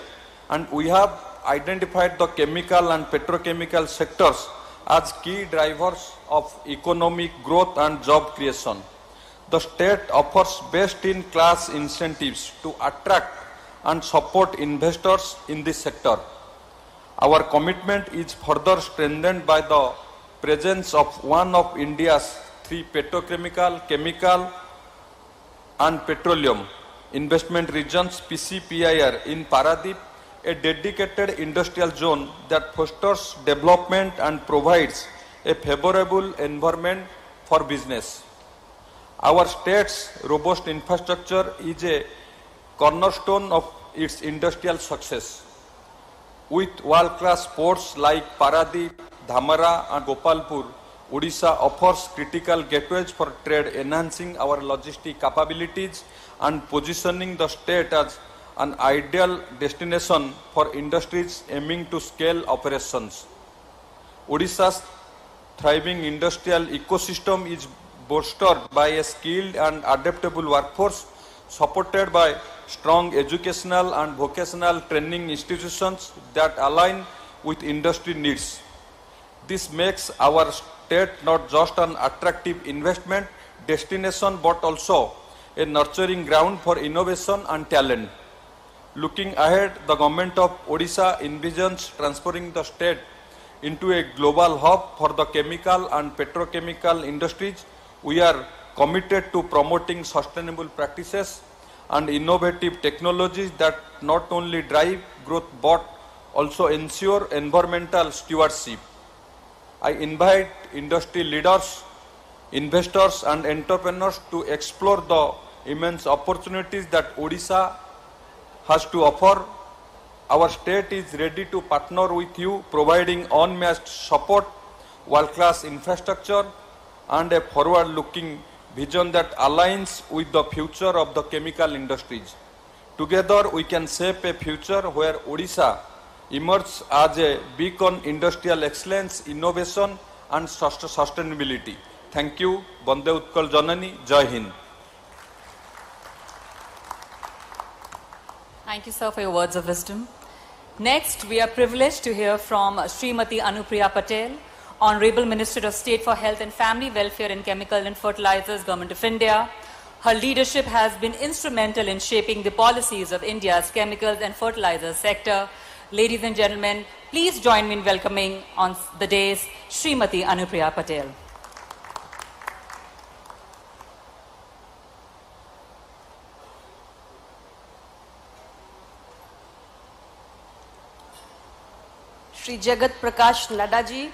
and we have identified the chemical and petrochemical sectors as key drivers of economic growth and job creation. The state offers best-in-class incentives to attract and support investors in this sector. Our commitment is further strengthened by the presence of one of India's three petrochemical, chemical, and petroleum investment regions, PCPIR, in Paradip, a dedicated industrial zone that fosters development and provides a favorable environment for business. Our state's robust infrastructure is a cornerstone of its industrial success. With world-class ports like Paradip, Dhamara, and Gopalpur, Odisha offers critical gateways for trade, enhancing our logistic capabilities and positioning the state as an ideal destination for industries aiming to scale operations. Odisha's thriving industrial ecosystem is bolstered by a skilled and adaptable workforce, supported by strong educational and vocational training institutions that align with industry needs. This makes our state not just an attractive investment destination but also a nurturing ground for innovation and talent. Looking ahead, the government of Odisha envisions transferring the state into a global hub for the chemical and petrochemical industries. We are committed to promoting sustainable practices and innovative technologies that not only drive growth but also ensure environmental stewardship. I invite industry leaders, investors, and entrepreneurs to explore the immense opportunities that Odisha has to offer. Our state is ready to partner with you, providing unmatched support, world-class infrastructure, and a forward-looking vision that aligns with the future of the chemical industries. Together, we can shape a future where Odisha emerges as a beacon industrial excellence, innovation, and sustainability. Thank you. Bande Utkal Janani. Jai Hind. Thank you, sir, for your words of wisdom. Next, we are privileged to hear from Srimati Anupriya Patel, Honorable Minister of State for Health and Family Welfare and Chemical and Fertilizers, Government of India. Her leadership has been instrumental in shaping the policies of India's chemicals and fertilizers sector. Ladies and gentlemen, please join me in welcoming on the dais Srimati Anupriya Patel. Shri Jagat Prakash Nadda ji,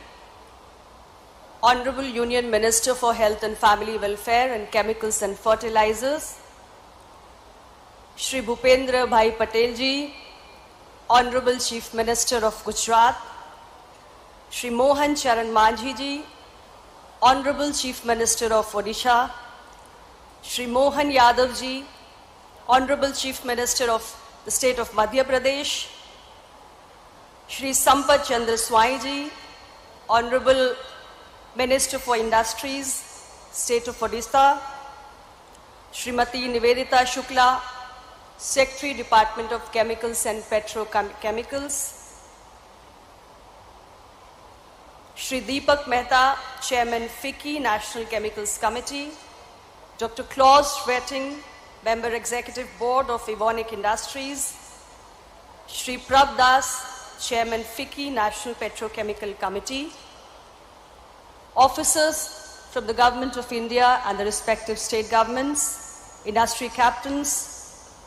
Honorable Union Minister for Health and Family Welfare and Chemicals and Fertilizers, Shri Bhupendra Bhai Patel ji, Honorable Chief Minister of Gujarat, Shri Mohan Charan Manjhi ji, Honorable Chief Minister of Odisha, Shri Mohan Yadav ji, Honorable Chief Minister of the state of Madhya Pradesh, Shri Sampat Chandra Swaiji, Honorable Minister for Industries, State of Odisha, Srimati Nivedita Shukla, Secretary, Department of Chemicals and Petrochemicals, Shri Deepak Mehta, Chairman FICCI, National Chemicals Committee, Dr. Klaus Retting, Member Executive Board of Evonik Industries, Shri Prab Das, Chairman FICCI, National Petrochemical Committee, officers from the Government of India and the respective state governments, industry captains,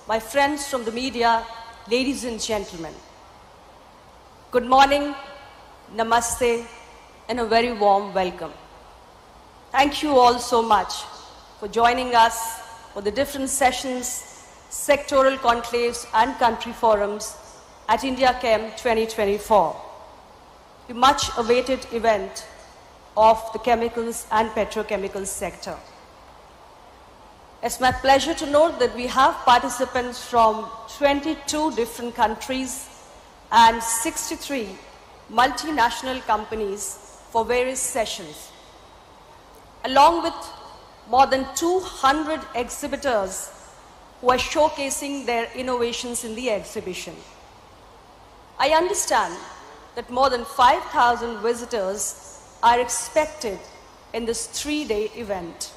my friends from the media, ladies and gentlemen. Good morning, namaste, and a very warm welcome. Thank you all so much for joining us for the different sessions, sectoral conclaves and country forums at IndiaChem2024, the much awaited event of the chemicals and petrochemicals sector. It's my pleasure to note that we have participants from 22 different countries and 63 multinational companies for various sessions, along with more than 200 exhibitors who are showcasing their innovations in the exhibition. I understand that more than 5,000 visitors are expected in this 3-day event.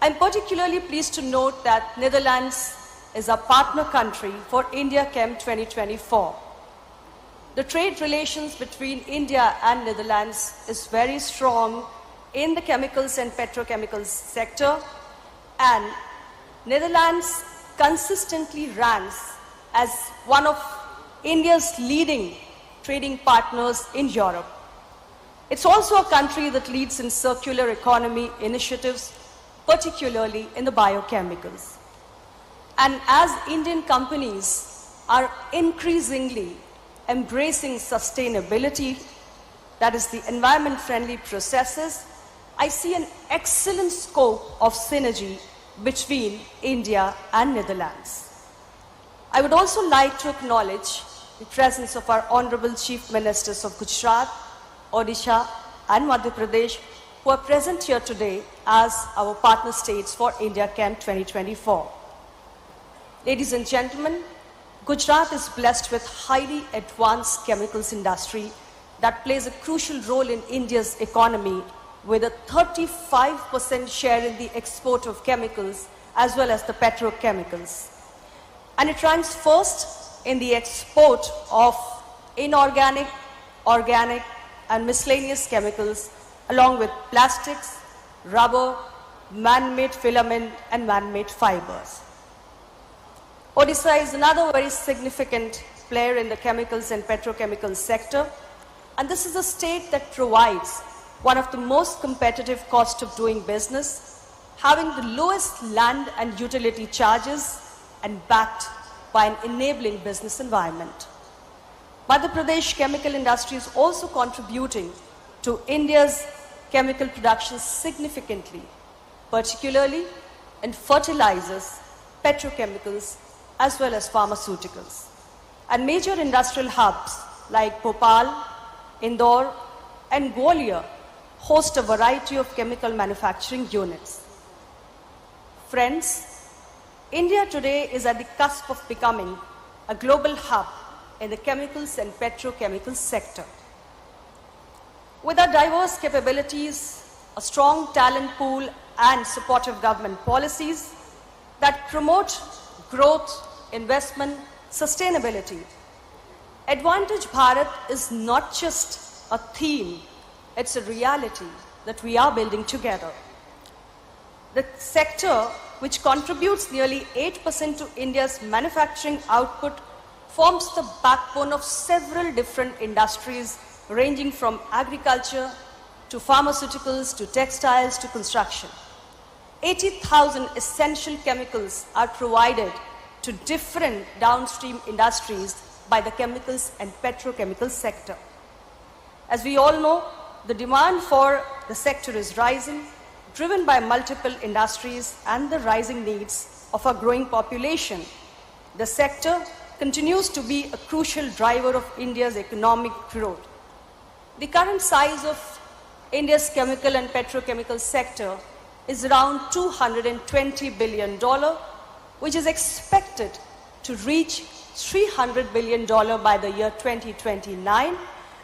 I'm particularly pleased to note that Netherlands is a partner country for IndiaChem2024. The trade relations between India and Netherlands is very strong in the chemicals and petrochemicals sector, and Netherlands consistently ranks as one of India's leading trading partners in Europe. It's also a country that leads in circular economy initiatives, particularly in the biochemicals. And as Indian companies are increasingly embracing sustainability, that is the environment-friendly processes, I see an excellent scope of synergy between India and Netherlands. I would also like to acknowledge the presence of our Honorable Chief Ministers of Gujarat, Odisha and Madhya Pradesh, who are present here today as our partner states for IndiaChem2024. Ladies and gentlemen, Gujarat is blessed with highly advanced chemicals industry that plays a crucial role in India's economy, with a 35% share in the export of chemicals as well as the petrochemicals. And it ranks first in the export of inorganic, organic and miscellaneous chemicals, along with plastics, rubber, man-made filament and man-made fibers. Odisha is another very significant player in the chemicals and petrochemicals sector, and this is a state that provides one of the most competitive cost of doing business, having the lowest land and utility charges and backed by an enabling business environment. Madhya Pradesh chemical industry is also contributing to India's chemical production significantly, particularly in fertilizers, petrochemicals, as well as pharmaceuticals. And major industrial hubs like Bhopal, Indore, and Gwalior host a variety of chemical manufacturing units. Friends, India today is at the cusp of becoming a global hub in the chemicals and petrochemicals sector. With our diverse capabilities, a strong talent pool, and supportive government policies that promote growth, investment, sustainability, Advantage Bharat is not just a theme, it's a reality that we are building together. The sector, which contributes nearly 8% to India's manufacturing output, forms the backbone of several different industries ranging from agriculture to pharmaceuticals to textiles to construction. 80,000 essential chemicals are provided to different downstream industries by the chemicals and petrochemicals sector. As we all know, the demand for the sector is rising, driven by multiple industries and the rising needs of a growing population. The sector continues to be a crucial driver of India's economic growth. The current size of India's chemical and petrochemical sector is around $220 billion, which is expected to reach $300 billion by the year 2029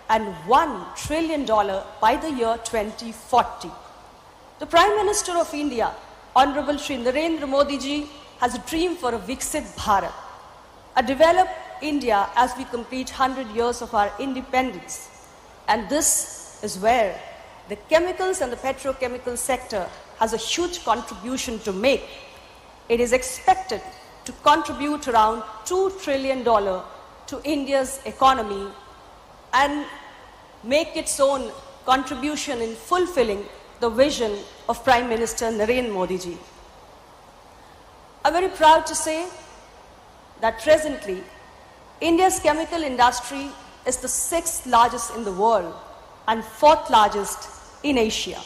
and $1 trillion by the year 2040. The Prime Minister of India, Honorable Shri Narendra Modi ji, has a dream for a Viksit Bharat, a developed India as we complete 100 years of our independence. And this is where the chemicals and the petrochemical sector has a huge contribution to make. It is expected to contribute around $2 trillion to India's economy and make its own contribution in fulfilling the vision of Prime Minister Narendra Modi ji. I'm very proud to say that presently, India's chemical industry is the 6th largest in the world and 4th largest in Asia.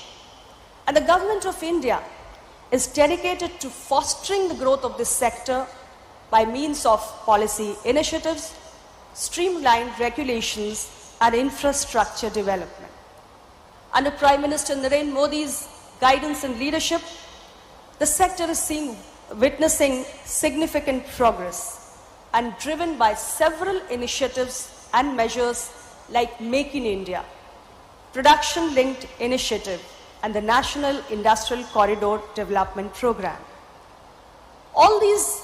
And the government of India is dedicated to fostering the growth of this sector by means of policy initiatives, streamlined regulations, and infrastructure development. Under Prime Minister Narendra Modi's guidance and leadership, the sector is witnessing significant progress and driven by several initiatives and measures like Make in India, Production-Linked Initiative, and the National Industrial Corridor Development Program. All these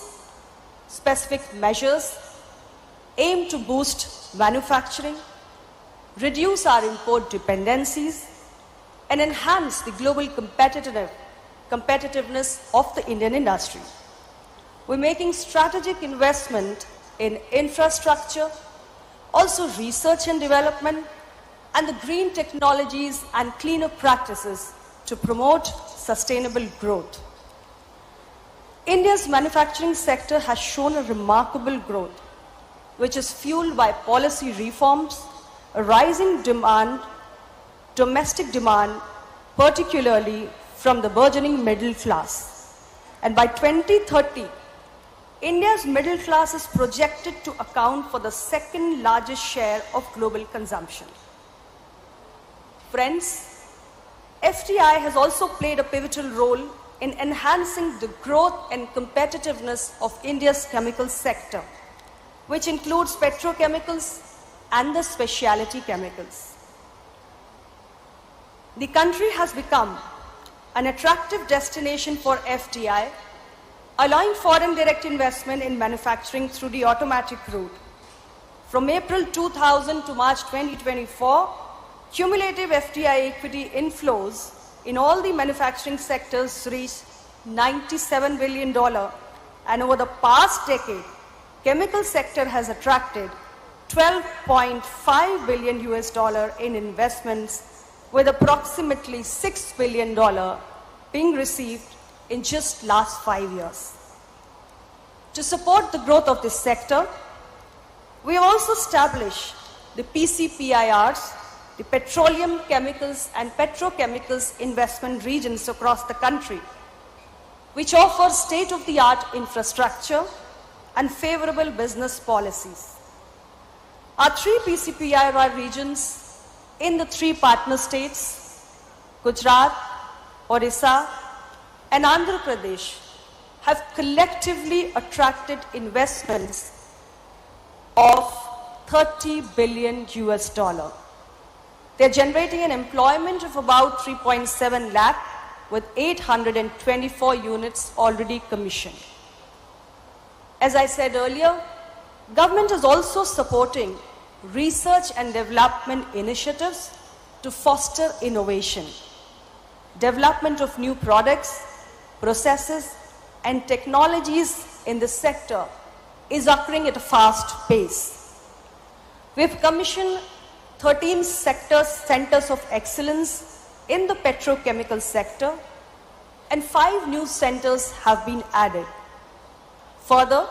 specific measures aim to boost manufacturing, reduce our import dependencies, and enhance the global competitiveness of the Indian industry. We're making strategic investment in infrastructure, also research and development, and the green technologies and cleaner practices to promote sustainable growth. India's manufacturing sector has shown a remarkable growth, which is fueled by policy reforms, a rising demand, domestic demand, particularly from the burgeoning middle class. And by 2030, India's middle class is projected to account for the 2nd largest share of global consumption. Friends, FDI has also played a pivotal role in enhancing the growth and competitiveness of India's chemical sector, which includes petrochemicals and the specialty chemicals. The country has become an attractive destination for FDI, allowing foreign direct investment in manufacturing through the automatic route. From April 2000 to March 2024, cumulative FDI equity inflows in all the manufacturing sectors reached $97 billion, and over the past decade, chemical sector has attracted $12.5 billion in investments, with approximately $6 billion being received in just last 5 years. To support the growth of this sector, we have also established the PCPIRs, the Petroleum, Chemicals and Petrochemicals Investment Regions across the country, which offer state-of-the-art infrastructure and favorable business policies. Our 3 PCPIR regions in the 3 partner states, Gujarat, Odisha, and Andhra Pradesh, have collectively attracted investments of $30 billion. They're generating an employment of about 3.7 lakh, with 824 units already commissioned. As I said earlier, government is also supporting research and development initiatives to foster innovation. Development of new products, processes, and technologies in this sector is occurring at a fast pace. We've commissioned 13 centers of excellence in the petrochemical sector, and 5 new centers have been added. Further,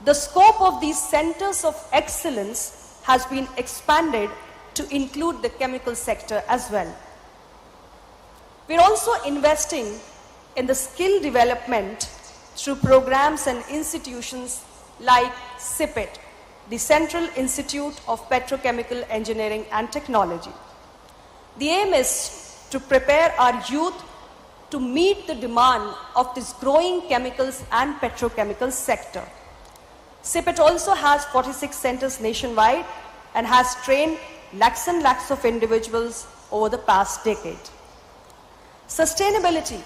the scope of these centers of excellence has been expanded to include the chemical sector as well. We're also investing in the skill development through programs and institutions like CIPET, the Central Institute of Petrochemical Engineering and Technology. The aim is to prepare our youth to meet the demand of this growing chemicals and petrochemicals sector. CIPET also has 46 centers nationwide and has trained lakhs and lakhs of individuals over the past decade. Sustainability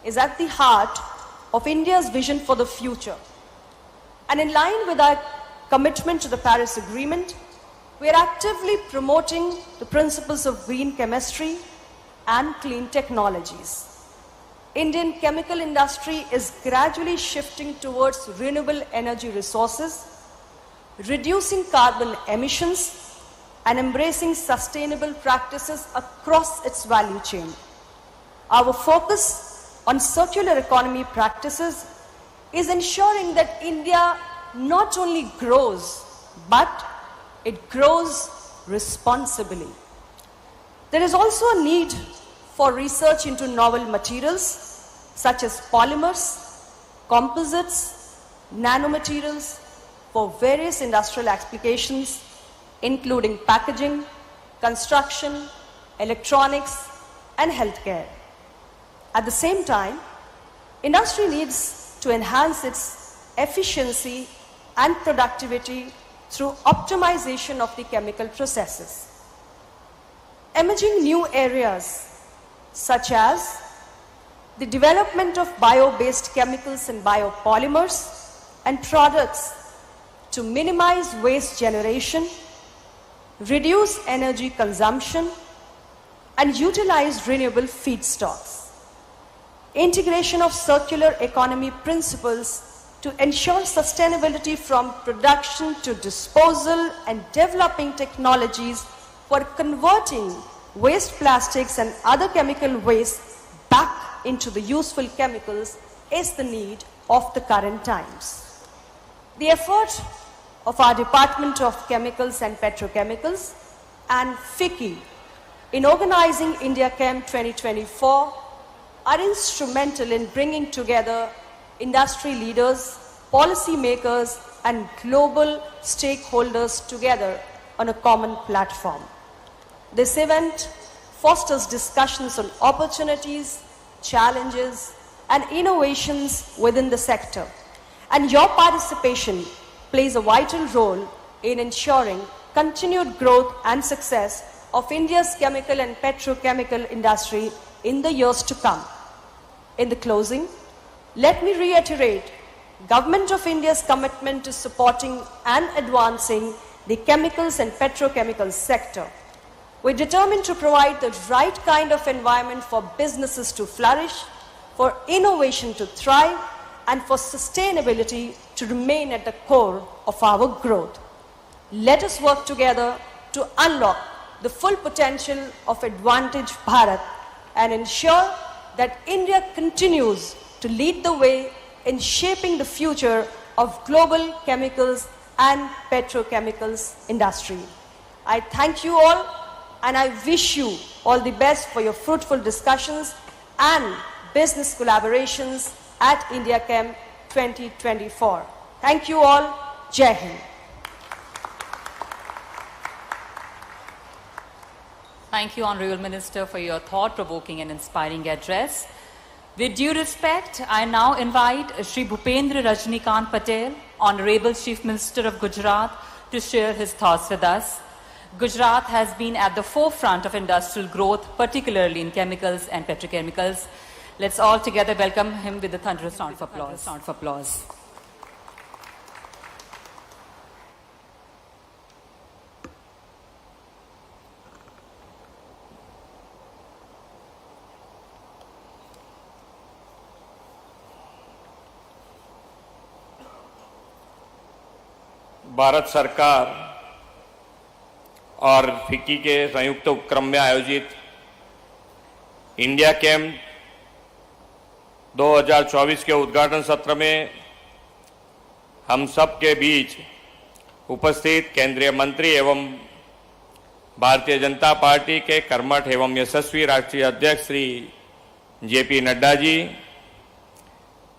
is at the heart of India's vision for the future. And in line with our commitment to the Paris Agreement, we are actively promoting the principles of green chemistry and clean technologies. Indian chemical industry is gradually shifting towards renewable energy resources, reducing carbon emissions, and embracing sustainable practices across its value chain. Our focus on circular economy practices is ensuring that India not only grows, but it grows responsibly. There is also a need for research into novel materials such as polymers, composites, nanomaterials for various industrial applications, including packaging, construction, electronics, and healthcare. At the same time, industry needs to enhance its efficiency and productivity through optimization of the chemical processes. Emerging new areas such as the development of bio-based chemicals and biopolymers and products to minimize waste generation, reduce energy consumption, and utilize renewable feedstocks. Integration of circular economy principles to ensure sustainability from production to disposal, and developing technologies for converting waste plastics and other chemical waste back into the useful chemicals is the need of the current times. The effort of our Department of Chemicals and Petrochemicals and FICCI in organizing IndiaChem2024 are instrumental in bringing together industry leaders, policy makers, and global stakeholders together on a common platform. This event fosters discussions on opportunities, challenges, and innovations within the sector. And your participation plays a vital role in ensuring continued growth and success of India's chemical and petrochemical industry in the years to come. In the closing, let me reiterate Government of India's commitment to supporting and advancing the chemicals and petrochemicals sector. We're determined to provide the right kind of environment for businesses to flourish, for innovation to thrive, and for sustainability to remain at the core of our growth. Let us work together to unlock the full potential of Advantage Bharat and ensure that India continues to lead the way in shaping the future of global chemicals and petrochemicals industry. I thank you all, and I wish you all the best for your fruitful discussions and business collaborations at IndiaChem 2024. Thank you all. Jai Hind. Thank you, Honorable Minister, for your thought-provoking and inspiring address. With due respect, I now invite Shri Bhupendra Rajnikant Patel, Honorable Chief Minister of Gujarat, to share his thoughts with us. Gujarat has been at the forefront of industrial growth, particularly in chemicals and petrochemicals. Let's all together welcome him with a thunderous round of applause. Bharat सरकार और FICCI के संयुक्त उपक्रम में आयोजित India cam 2024 के उद्घाटन सत्र में हम सब के बीच उपस्थित केंद्रीय मंत्री एवं भारतीय जनता पार्टी के कर्मठ एवं यशस्वी राष्ट्रीय अध्यक्ष श्री जेपी नड्डा जी,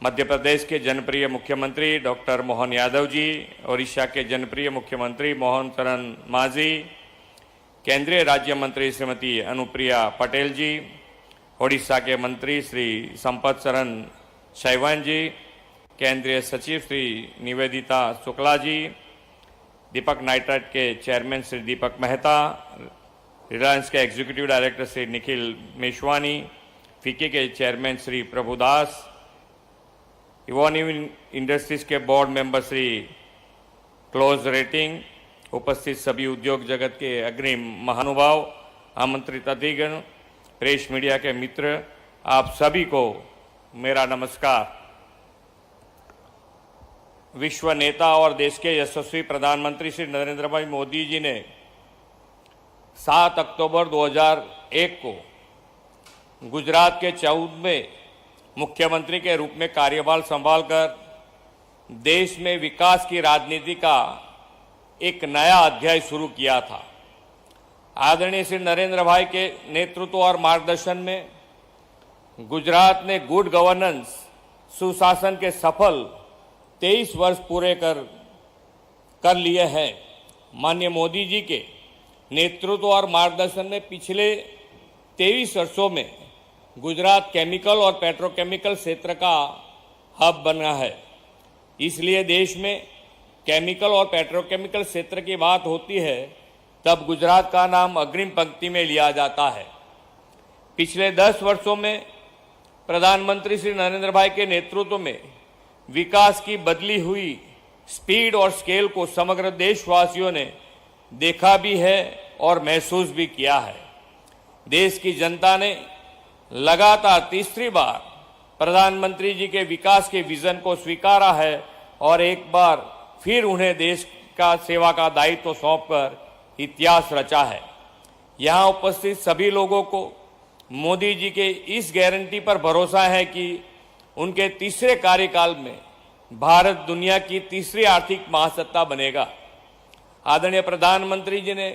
मध्य प्रदेश के जनप्रिय मुख्यमंत्री डॉक्टर मोहन यादव जी, ओडिशा के जनप्रिय मुख्यमंत्री मोहन चरण मांझी, केंद्रीय राज्य मंत्री श्रीमती अनुप्रिया पटेल जी, ओडिशा के मंत्री श्री संपत चरण शैवान जी, केंद्रीय सचिव श्री निवेदिता शुक्ला जी, दीपक नाइट्राइट के चेयरमैन श्री दीपक मेहता, रिलायंस के एग्जीक्यूटिव डायरेक्टर श्री निखिल मेशवानी, फिक्की के chairman Shri Prabhudas, Evonik Industries के बोर्ड मेंबर श्री क्लोज रेटिंग, उपस्थित सभी उद्योग जगत के अग्रिम महानुभाव, आमंत्रित अतिथिगण, प्रेस मीडिया के मित्र, आप सभी को मेरा नमस्कार। विश्व नेता और देश के यशस्वी प्रधानमंत्री श्री नरेंद्र भाई मोदी जी ने 7 अक्टूबर 2001 को गुजरात के 14वें मुख्यमंत्री के रूप में कार्यभार संभालकर देश में विकास की राजनीति का एक नया अध्याय शुरू किया था। आदरणीय श्री नरेंद्र भाई के नेतृत्व और मार्गदर्शन में गुजरात ने गुड गवर्नेंस, सुशासन के सफल 23 वर्ष पूरे कर लिए हैं। माननीय मोदी जी के नेतृत्व और मार्गदर्शन में पिछले 23 वर्षों में गुजरात केमिकल और पेट्रोकेमिकल क्षेत्र का हब बना है। इसलिए देश में केमिकल और पेट्रोकेमिकल क्षेत्र की बात होती है तब गुजरात का नाम अग्रिम पंक्ति में लिया जाता है। पिछले 10 वर्षों में प्रधानमंत्री श्री नरेंद्र भाई के नेतृत्व में विकास की बदली हुई स्पीड और स्केल को समग्र देशवासियों ने देखा भी है और महसूस भी किया है। देश की जनता ने लगातार तीसरी बार प्रधानमंत्री जी के विकास के विजन को स्वीकारा है और एक बार फिर उन्हें देश का सेवा का दायित्व सौंपकर इतिहास रचा है। यहाँ उपस्थित सभी लोगों को मोदी जी के इस गारंटी पर भरोसा है कि उनके तीसरे कार्यकाल में भारत दुनिया की तीसरी आर्थिक महासत्ता बनेगा। आदरणीय प्रधानमंत्री जी ने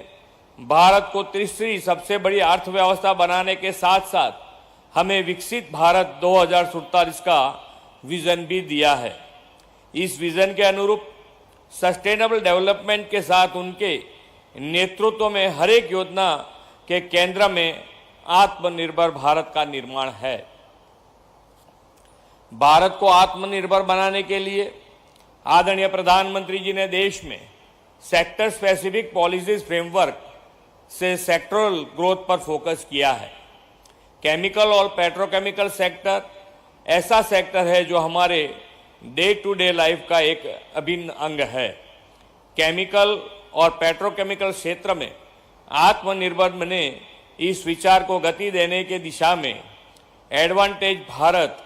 भारत को तीसरी सबसे बड़ी अर्थव्यवस्था बनाने के साथ साथ हमें विकसित भारत 2047 का विजन भी दिया है। इस विजन के अनुरूप सस्टेनेबल डेवलपमेंट के साथ उनके नेतृत्व में हर एक योजना के केंद्र में आत्मनिर्भर भारत का निर्माण है। भारत को आत्मनिर्भर बनाने के लिए आदरणीय प्रधानमंत्री जी ने देश में सेक्टर स्पेसिफिक पॉलिसीज फ्रेमवर्क से सेक्टरल ग्रोथ पर फोकस किया है। केमिकल और पेट्रोकेमिकल सेक्टर ऐसा सेक्टर है जो हमारे डे टू डे लाइफ का एक अभिन्न अंग है। केमिकल और पेट्रोकेमिकल क्षेत्र में आत्मनिर्भर बने इस विचार को गति देने के दिशा में advantage Bharat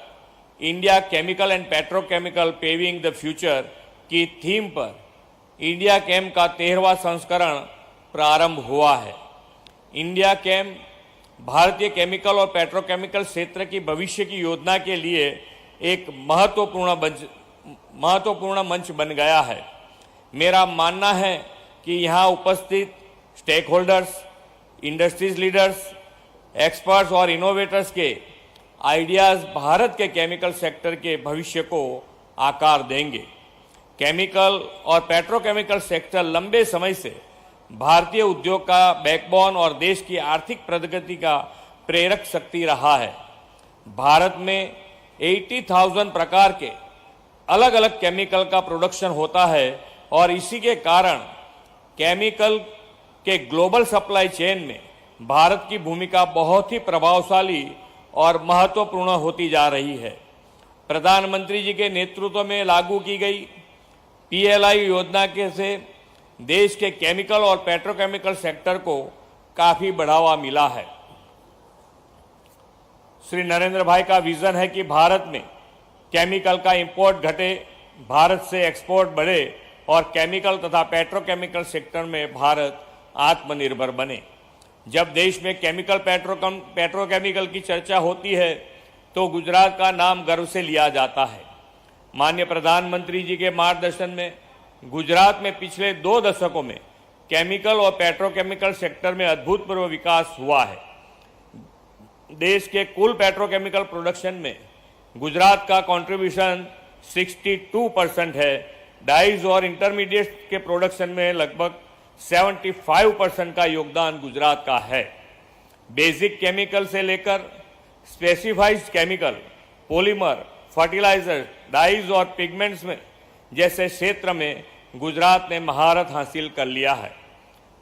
India chemical and petrochemical paving the future की थीम पर इंडिया कैम का 13वां संस्करण प्रारंभ हुआ है। इंडिया कैम भारतीय केमिकल और पेट्रोकेमिकल क्षेत्र की भविष्य की योजना के लिए एक महत्वपूर्ण मंच बन गया है। मेरा मानना है कि यहाँ उपस्थित stakeholders, industries leaders, experts और इनोवेटर्स के आइडियाज भारत के केमिकल सेक्टर के भविष्य को आकार देंगे। केमिकल और पेट्रोकेमिकल सेक्टर लंबे समय से भारतीय उद्योग का बैकबोन और देश की आर्थिक प्रगति का प्रेरक शक्ति रहा है। भारत में 80,000 प्रकार के अलग अलग केमिकल का प्रोडक्शन होता है और इसी के कारण केमिकल के ग्लोबल सप्लाई चेन में भारत की भूमिका बहुत ही प्रभावशाली और महत्वपूर्ण होती जा रही है। प्रधानमंत्री जी के नेतृत्व में लागू की गई पीएलआई योजना के से देश के केमिकल और पेट्रोकेमिकल सेक्टर को काफी बढ़ावा मिला है। श्री नरेंद्र भाई का विजन है कि भारत में केमिकल का इंपोर्ट घटे, भारत से एक्सपोर्ट बढ़े और केमिकल तथा पेट्रोकेमिकल सेक्टर में भारत आत्मनिर्भर बने। जब देश में केमिकल पेट्रोकेमिकल की चर्चा होती है तो गुजरात का नाम गर्व से लिया जाता है। माननीय प्रधानमंत्री जी के मार्गदर्शन में गुजरात में पिछले 2 दशकों में केमिकल और पेट्रोकेमिकल सेक्टर में अभूतपूर्व विकास हुआ है। देश के कुल पेट्रोकेमिकल प्रोडक्शन में गुजरात का कंट्रीब्यूशन 62% है। डाइज और इंटरमीडिएट के प्रोडक्शन में लगभग 75% का योगदान गुजरात का है। बेसिक केमिकल से लेकर specified chemical, polymer, fertiliser, dyes और पिगमेंट्स में जैसे क्षेत्र में गुजरात ने महारत हासिल कर लिया है।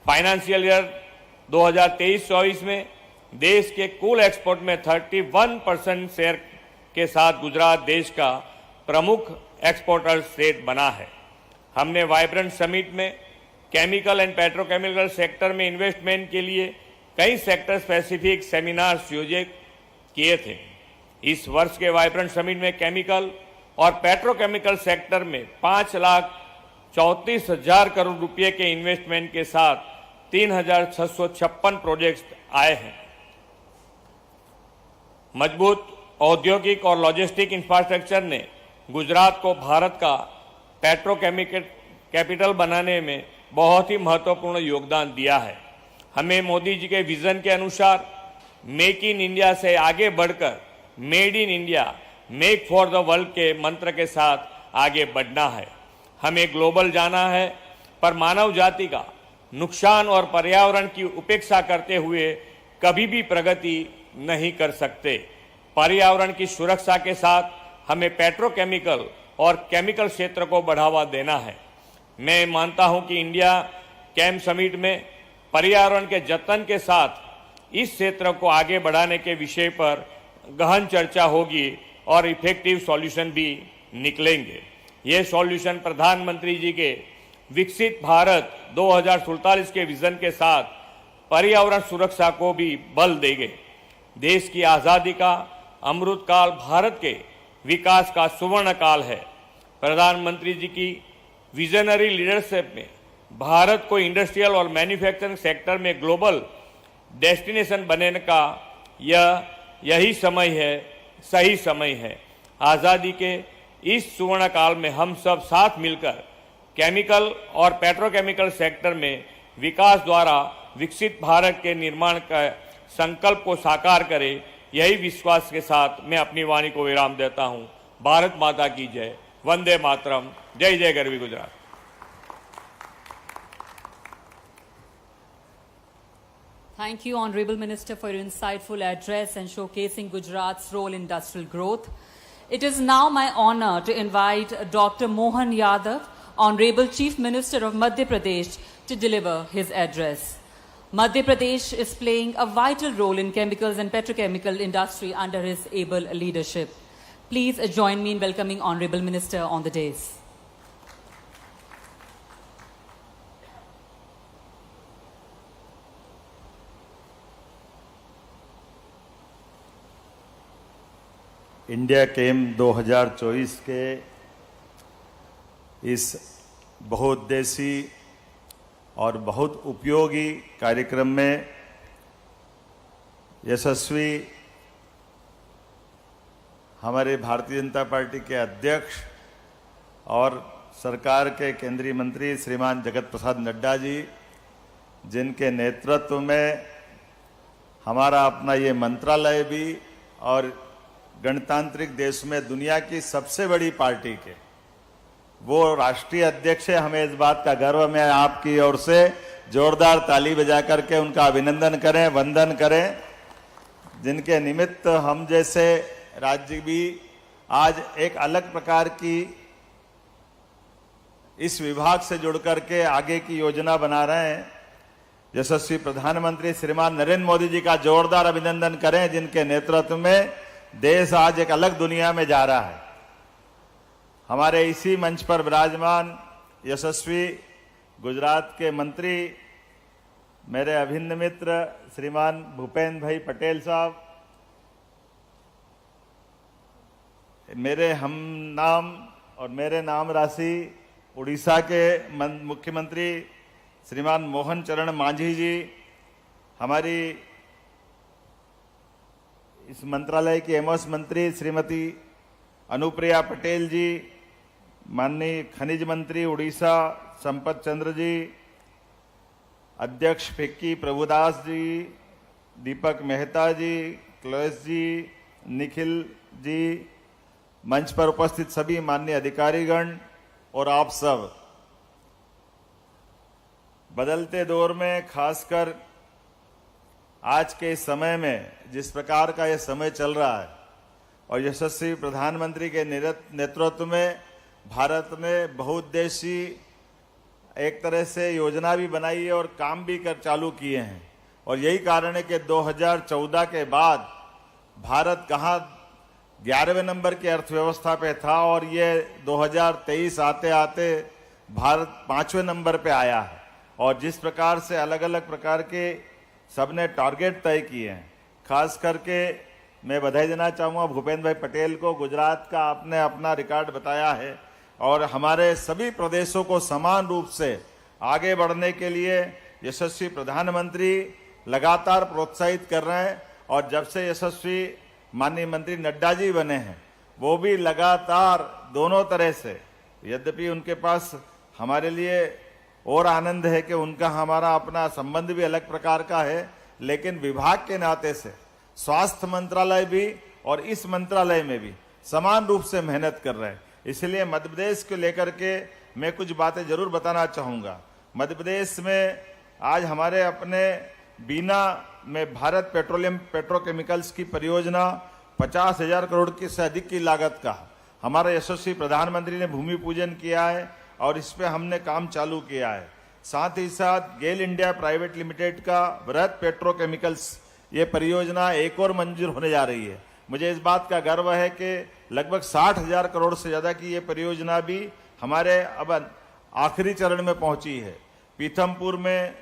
फाइनेंशियल ईयर 2023-24 में देश के कुल एक्सपोर्ट में 31% शेयर के साथ गुजरात देश का प्रमुख एक्सपोर्टर स्टेट बना है। हमने वाइब्रेंट समिट में केमिकल एंड पेट्रोकेमिकल सेक्टर में इन्वेस्टमेंट के लिए कई सेक्टर स्पेसिफिक सेमिनार्स आयोजित किए थे। इस वर्ष के वाइब्रेंट समिट में केमिकल और पेट्रोकेमिकल सेक्टर में 5,34,000 करोड़ रुपए के इन्वेस्टमेंट के साथ 3,656 प्रोजेक्ट्स आए हैं। मजबूत औद्योगिक और लॉजिस्टिक इंफ्रास्ट्रक्चर ने गुजरात को भारत का पेट्रोकेमिकल कैपिटल बनाने में बहुत ही महत्वपूर्ण योगदान दिया है। हमें मोदी जी के विजन के अनुसार मेक इन इंडिया से आगे बढ़कर made in India, make for the world के मंत्र के साथ आगे बढ़ना है। हमें ग्लोबल जाना है, पर मानव जाति का नुकसान और पर्यावरण की उपेक्षा करते हुए कभी भी प्रगति नहीं कर सकते। पर्यावरण की सुरक्षा के साथ हमें पेट्रोकेमिकल और केमिकल क्षेत्र को बढ़ावा देना है। मैं मानता हूं कि इंडिया कैम समिट में पर्यावरण के जतन के साथ इस क्षेत्र को आगे बढ़ाने के विषय पर गहन चर्चा होगी और इफेक्टिव सॉल्यूशन भी निकलेंगे। ये सॉल्यूशन प्रधानमंत्री जी के विकसित भारत 2047 के विजन के साथ पर्यावरण सुरक्षा को भी बल देंगे। देश की आज़ादी का अमृत काल भारत के विकास का सुवर्ण काल है। प्रधानमंत्री जी की विजनरी लीडरशिप में भारत को इंडस्ट्रियल और मैन्युफैक्चरिंग सेक्टर में ग्लोबल डेस्टिनेशन बनने का यही समय है, सही समय है। आज़ादी के इस सुवर्ण काल में हम सब साथ मिलकर केमिकल और पेट्रोकेमिकल सेक्टर में विकास द्वारा विकसित भारत के निर्माण का संकल्प को साकार करें। यही विश्वास के साथ मैं अपनी वाणी को विराम देता हूं। भारत माता की जय। वंदे मातरम। जय जय Garvi Gujarat. Thank you, Honorable Minister, for your insightful address and showcasing Gujarat's role in industrial growth. It is now my honor to invite Dr. Mohan Yadav, Honorable Chief Minister of Madhya Pradesh, to deliver his address. Madhya Pradesh is playing a vital role in chemicals and petrochemical industry under his able leadership. Please join me in welcoming Honorable Minister on the dais. India Chem 2024 के इस बहुउद्देशीय और बहुत उपयोगी कार्यक्रम में यशस्वी हमारे Bharatiya Janata party के अध्यक्ष और सरकार के केंद्रीय मंत्री श्रीमान जगत प्रसाद नड्डा जी, जिनके नेतृत्व में हमारा अपना ये मंत्रालय भी और गणतांत्रिक देश में दुनिया की सबसे बड़ी पार्टी के वो राष्ट्रीय अध्यक्ष है। हमें इस बात का गर्व है। आपकी ओर से जोरदार ताली बजा करके उनका अभिनंदन करें, वंदन करें, जिनके निमित्त हम जैसे राज्य भी आज एक अलग प्रकार की इस विभाग से जुड़ करके आगे की योजना बना रहे हैं। यशस्वी प्रधानमंत्री श्रीमान नरेंद्र मोदी जी का जोरदार अभिनंदन करें, जिनके नेतृत्व में देश आज एक अलग दुनिया में जा रहा है। हमारे इसी मंच पर विराजमान यशस्वी गुजरात के मंत्री, मेरे अभिन्न मित्र श्रीमान भूपेंद्र भाई पटेल साहब, मेरे हम नाम और मेरे नाम राशि उड़ीसा के मुख्यमंत्री श्रीमान मोहन चरण मांझी जी, हमारी इस मंत्रालय की एमओएस मंत्री श्रीमती अनुप्रिया पटेल जी, माननीय खनिज मंत्री उड़ीसा संपत चंद्र जी, अध्यक्ष फिक्की प्रभुदास जी, दीपक मेहता जी, क्लोएस जी, निखिल जी, मंच पर उपस्थित सभी माननीय अधिकारीगण और आप सब, बदलते दौर में खासकर आज के इस समय में जिस प्रकार का यह समय चल रहा है और यशस्वी प्रधानमंत्री के नेतृत्व में भारत ने बहुउद्देशीय एक तरह से योजना भी बनाई है और काम भी कर चालू किए हैं। और यही कारण है कि 2014 के बाद भारत कहाँ 11वें नंबर की अर्थव्यवस्था पे था और ये 2023 आते आते भारत 5वें नंबर पे आया है। और जिस प्रकार से अलग अलग प्रकार के सबने टारगेट तय किए हैं, खास करके मैं बधाई देना चाहूँगा भूपेंद्र भाई पटेल को, गुजरात का आपने अपना रिकॉर्ड बताया है और हमारे सभी प्रदेशों को समान रूप से आगे बढ़ने के लिए यशस्वी प्रधानमंत्री लगातार प्रोत्साहित कर रहे हैं। और जब से यशस्वी माननीय मंत्री नड्डा जी बने हैं वो भी लगातार दोनों तरह से, यद्यपि उनके पास हमारे लिए और आनंद है कि उनका हमारा अपना संबंध भी अलग प्रकार का है, लेकिन विभाग के नाते से स्वास्थ्य मंत्रालय भी और इस मंत्रालय में भी समान रूप से मेहनत कर रहे हैं। इसलिए मध्य प्रदेश को लेकर के मैं कुछ बातें जरूर बताना चाहूँगा। मध्य प्रदेश में आज हमारे अपने बीना में भारत पेट्रोकेमिकल्स की परियोजना 50,000 करोड़ की से अधिक की लागत का हमारे यशस्वी प्रधानमंत्री ने भूमि पूजन किया है और इस पे हमने काम चालू किया है। साथ ही साथ गेल इंडिया प्राइवेट लिमिटेड का भारत पेट्रोकेमिकल्स ये परियोजना एक और मंजूर होने जा रही है। मुझे इस बात का गर्व है कि लगभग 60,000 करोड़ से ज़्यादा की ये परियोजना भी हमारे अब आखिरी चरण में पहुंची है। पीथमपुर में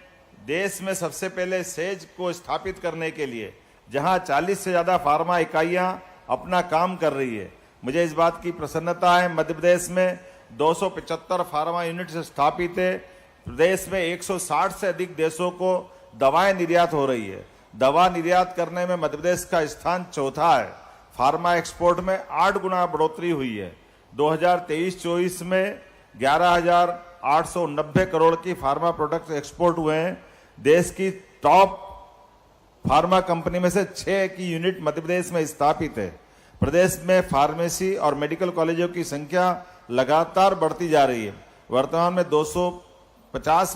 देश में सबसे पहले सेज को स्थापित करने के लिए जहां 40 से ज़्यादा फार्मा इकाइयां अपना काम कर रही है, मुझे इस बात की प्रसन्नता है। मध्य प्रदेश में 275 फार्मा यूनिट्स स्थापित है। प्रदेश में 160 से अधिक देशों को दवाएं निर्यात हो रही है। दवा निर्यात करने में मध्य प्रदेश का स्थान चौथा है। फार्मा एक्सपोर्ट में 8 गुना बढ़ोतरी हुई है। 2023-24 में 11,890 करोड़ की फार्मा प्रोडक्ट्स एक्सपोर्ट हुए हैं। देश की टॉप फार्मा कंपनी में से 6 की यूनिट मध्य प्रदेश में स्थापित है। प्रदेश में फार्मेसी और मेडिकल कॉलेजों की संख्या लगातार बढ़ती जा रही है। वर्तमान में 250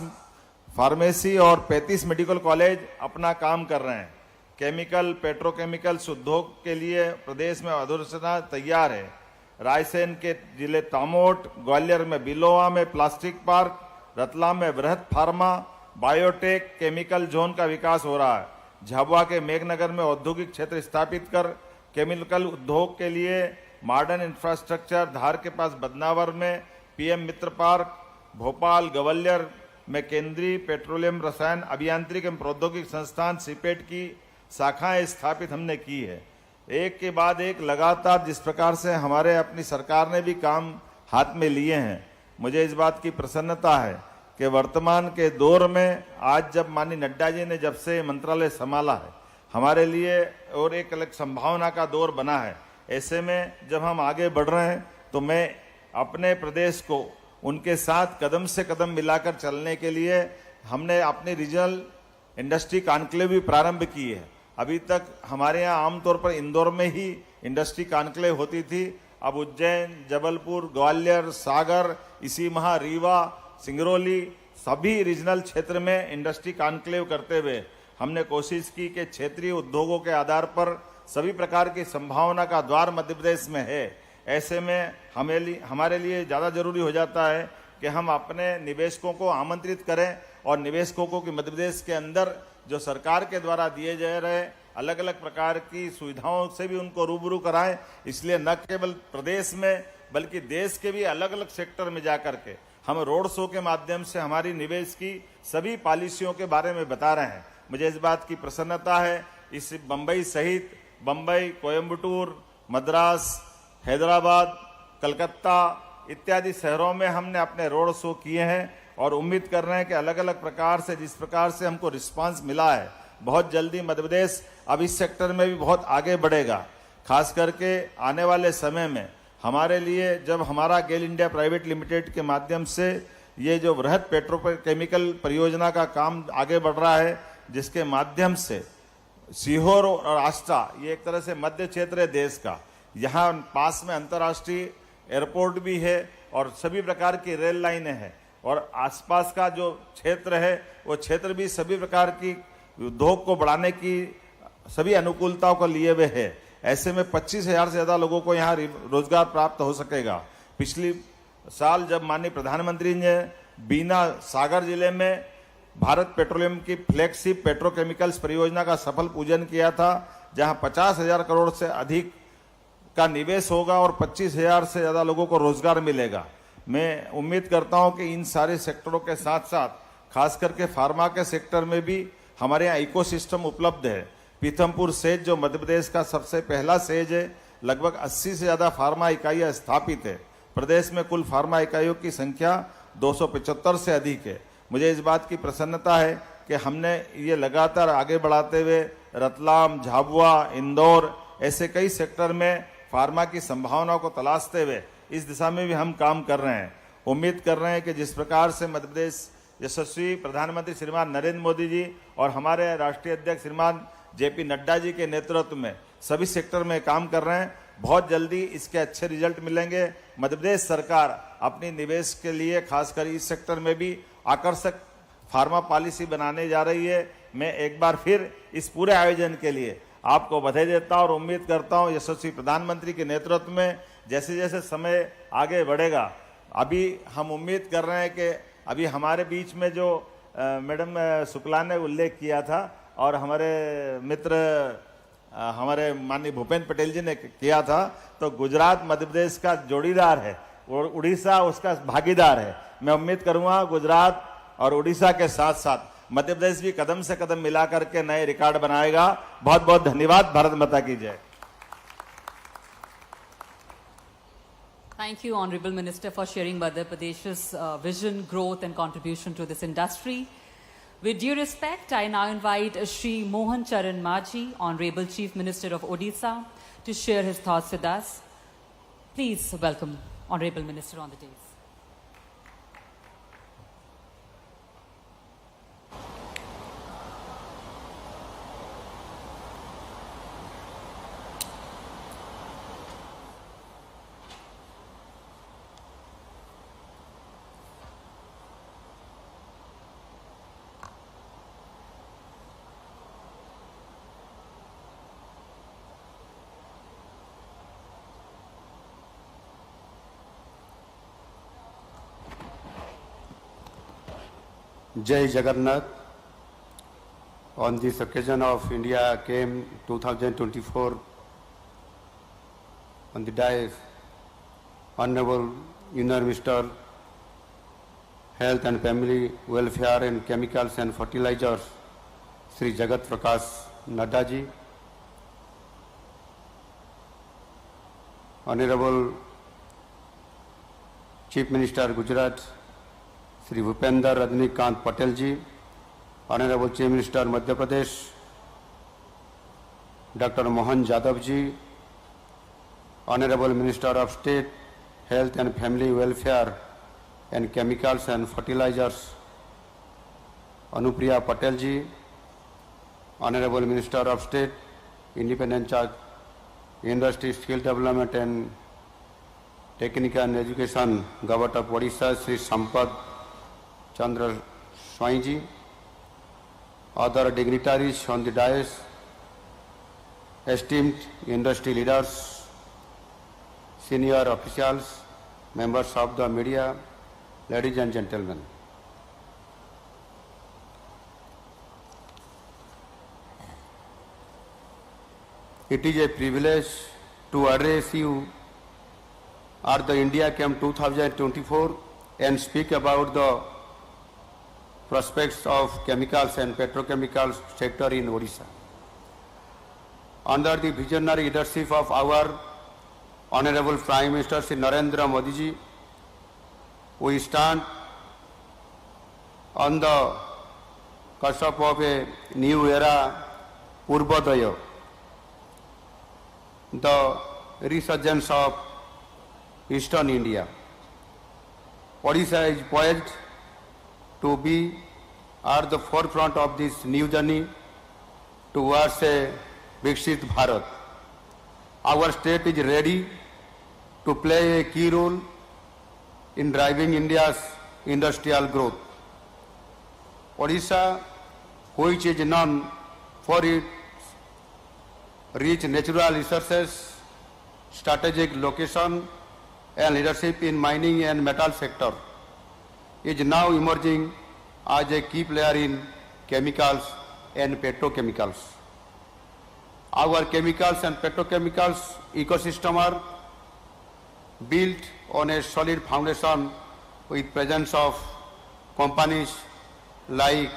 फार्मेसी और 35 मेडिकल कॉलेज अपना काम कर रहे हैं। केमिकल पेट्रोकेमिकल्स उद्योग के लिए प्रदेश में अधोसंरचना तैयार है। रायसेन के जिले तामोट, ग्वालियर में बिलोवा में प्लास्टिक पार्क, रतलाम में बृहत फार्मा बायोटेक केमिकल जोन का विकास हो रहा है। झाबुआ के मेघनगर में औद्योगिक क्षेत्र स्थापित कर केमिकल उद्योग के लिए मॉडर्न इंफ्रास्ट्रक्चर, धार के पास बदनावर में पीएम मित्र पार्क, भोपाल ग्वालियर में केंद्रीय पेट्रोलियम रसायन अभियांत्रिकी एवं प्रौद्योगिकी संस्थान सीपेट की शाखाएं स्थापित हमने की है। एक के बाद एक लगातार जिस प्रकार से हमारे अपनी सरकार ने भी काम हाथ में लिए हैं, मुझे इस बात की प्रसन्नता है कि वर्तमान के दौर में आज जब माननीय नड्डा जी ने जब से मंत्रालय संभाला है, हमारे लिए और एक अलग संभावना का दौर बना है। ऐसे में जब हम आगे बढ़ रहे हैं तो मैं अपने प्रदेश को उनके साथ कदम से कदम मिलाकर चलने के लिए हमने अपनी रीजनल इंडस्ट्री कॉन्क्लेव भी प्रारंभ की है। अभी तक हमारे यहाँ आमतौर पर इंदौर में ही इंडस्ट्री कॉन्क्लेव होती थी। अब उज्जैन, जबलपुर, ग्वालियर, सागर, इसी माह रीवा, सिंगरौली सभी रीजनल क्षेत्र में इंडस्ट्री कॉन्क्लेव करते हुए हमने कोशिश की कि क्षेत्रीय उद्योगों के आधार पर सभी प्रकार की संभावना का द्वार मध्य प्रदेश में है। ऐसे में हमारे लिए ज़्यादा जरूरी हो जाता है कि हम अपने निवेशकों को आमंत्रित करें और निवेशकों को कि मध्य प्रदेश के अंदर जो सरकार के द्वारा दिए जा रहे अलग अलग प्रकार की सुविधाओं से भी उनको रूबरू कराएं। इसलिए न केवल प्रदेश में बल्कि देश के भी अलग अलग सेक्टर में जाकर के हम रोड शो के माध्यम से हमारी निवेश की सभी पॉलिसियों के बारे में बता रहे हैं। मुझे इस बात की प्रसन्नता है। इस बम्बई सहित बम्बई, कोयम्बटूर, मद्रास, हैदराबाद, कलकत्ता इत्यादि शहरों में हमने अपने रोड शो किए हैं और उम्मीद कर रहे हैं कि अलग अलग प्रकार से जिस प्रकार से हमको रिस्पांस मिला है, बहुत जल्दी मध्य प्रदेश अब इस सेक्टर में भी बहुत आगे बढ़ेगा। खास करके आने वाले समय में हमारे लिए जब हमारा गेल इंडिया प्राइवेट लिमिटेड के माध्यम से ये जो बृहत पेट्रोकेमिकल परियोजना का काम आगे बढ़ रहा है, जिसके माध्यम से सीहोर और आष्टा, ये एक तरह से मध्य क्षेत्र है देश का, यहाँ पास में अंतर्राष्ट्रीय एयरपोर्ट भी है और सभी प्रकार की रेल लाइनें हैं और आसपास का जो क्षेत्र है वो क्षेत्र भी सभी प्रकार की उद्योग को बढ़ाने की सभी अनुकूलताओं को लिए हुए है। ऐसे में 25,000 से ज़्यादा लोगों को यहाँ रोजगार प्राप्त हो सकेगा। पिछली साल जब माननीय प्रधानमंत्री ने बीना सागर जिले में भारत पेट्रोलियम की फ्लैगशिप पेट्रोकेमिकल्स परियोजना का सफल पूजन किया था, जहाँ 50,000 करोड़ से अधिक का निवेश होगा और 25,000 से ज़्यादा लोगों को रोजगार मिलेगा। मैं उम्मीद करता हूं कि इन सारे सेक्टरों के साथ साथ खास करके फार्मा के सेक्टर में भी हमारे यहाँ इकोसिस्टम उपलब्ध है। पीथमपुर सेज जो मध्य प्रदेश का सबसे पहला सेज है, लगभग 80 से ज़्यादा फार्मा इकाइयाँ स्थापित है। प्रदेश में कुल फार्मा इकाइयों की संख्या 275 से अधिक है। मुझे इस बात की प्रसन्नता है कि हमने ये लगातार आगे बढ़ाते हुए रतलाम, झाबुआ, इंदौर ऐसे कई सेक्टर में फार्मा की संभावनाओं को तलाशते हुए इस दिशा में भी हम काम कर रहे हैं। उम्मीद कर रहे हैं कि जिस प्रकार से मध्य प्रदेश यशस्वी प्रधानमंत्री श्रीमान नरेंद्र मोदी जी और हमारे राष्ट्रीय अध्यक्ष श्रीमान जेपी नड्डा जी के नेतृत्व में सभी सेक्टर में काम कर रहे हैं, बहुत जल्दी इसके अच्छे रिजल्ट मिलेंगे। मध्य प्रदेश सरकार अपनी निवेश के लिए खासकर इस सेक्टर में भी आकर्षक फार्मा पॉलिसी बनाने जा रही है। मैं एक बार फिर इस पूरे आयोजन के लिए आपको बधाई देता हूं और उम्मीद करता हूं यशस्वी प्रधानमंत्री के नेतृत्व में जैसे जैसे समय आगे बढ़ेगा, अभी हम उम्मीद कर रहे हैं कि अभी हमारे बीच में जो मैडम शुक्ला ने उल्लेख किया था और हमारे मित्र हमारे माननीय भूपेंद्र पटेल जी ने किया था, तो गुजरात मध्य प्रदेश का जोड़ीदार है और उड़ीसा उसका भागीदार है। मैं उम्मीद करूंगा गुजरात और उड़ीसा के साथ साथ मध्य प्रदेश भी कदम से कदम मिला करके नए रिकॉर्ड बनाएगा। बहुत बहुत धन्यवाद। भारत माता की जय। Thank you, Honorable Minister, for sharing Madhya Pradesh's vision, growth and contribution to this industry. With due respect, I now invite Shri Mohan Charan Majhi, Honorable Chief Minister of Odisha, to share his thoughts with us. Please welcome Honorable Minister on the dais. Jai Jagannath. On this occasion of IndiaChem 2024, on the dais, Honorable Union Minister, Health and Family Welfare and Chemicals and Fertilizers, Sri Jagat Prakash Nadda ji, Honorable Chief Minister Gujarat, Sri Bhupender Rajnikant Patel ji, Honorable Chief Minister Madhya Pradesh, Dr. Mohan Jadhav ji, Honorable Minister of State, Health and Family Welfare and Chemicals and Fertilizers, Anupriya Patel ji, Honorable Minister of State, Independent Charge, Industry, Skill Development and Technical and Education, Government of Odisha, Sri Sampad Chandra Swai ji, other dignitaries on the dais, esteemed industry leaders, senior officials, members of the media, ladies and gentlemen. It is a privilege to address you at the IndiaChem 2024 and speak about the prospects of chemicals and petrochemicals sector in Odisha. Under the visionary leadership of our Honorable Prime Minister Shri Narendra Modi ji, we stand on the cusp of a new era, Purvodaya, the resurgence of Eastern India. Odisha is poised to be at the forefront of this new journey towards a Viksit Bharat. our state is ready to play a key role in driving India's industrial growth. Odisha, which is known for its rich natural resources, strategic location, and leadership in mining and metal sector, is now emerging as a key player in chemicals and petrochemicals. Our chemicals and petrochemicals ecosystem are built on a solid foundation with presence of companies like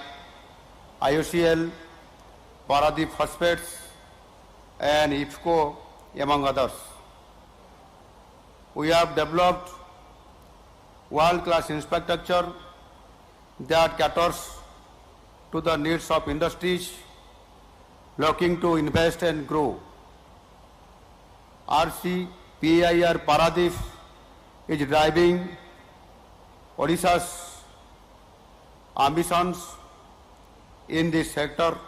IOCL, Paradip Phosphates, and IFCO, among others. We have developed world-class infrastructure that caters to the needs of industries looking to invest and grow. RCPIR Paradip is driving Odisha's ambitions in this sector.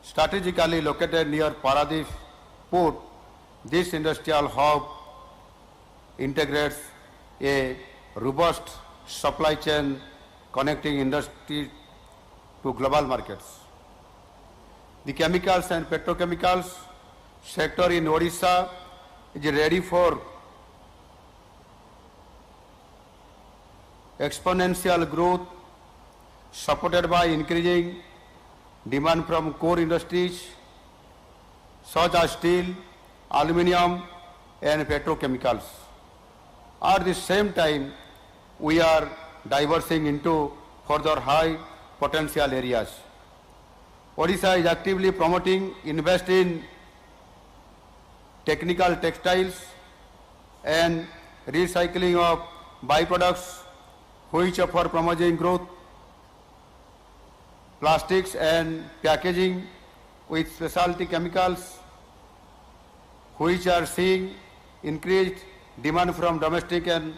Strategically located near Paradip Port, this industrial hub integrates a robust supply chain connecting industry to global markets. The chemicals and petrochemicals sector in Odisha is ready for exponential growth supported by increasing demand from core industries such as steel, aluminium, and petrochemicals. At the same time, we are diversing into further high potential areas. Odisha is actively promoting invest in technical textiles and recycling of byproducts which offer promising growth, plastics and packaging with specialty chemicals which are seeing increased demand from domestic and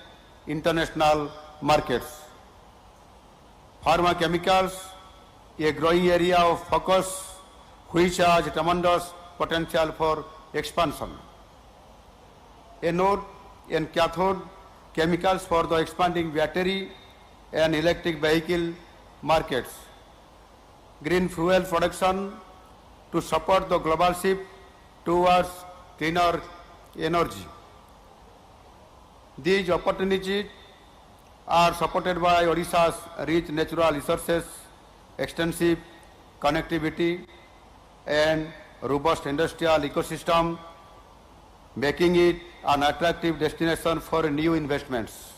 international markets. Pharma chemicals, a growing area of focus which has tremendous potential for expansion. Anode and cathode chemicals for the expanding battery and electric vehicle markets. Green fuel production to support the global shift towards cleaner energy. These opportunities are supported by Odisha's rich natural resources, extensive connectivity, and robust industrial ecosystem, making it an attractive destination for new investments.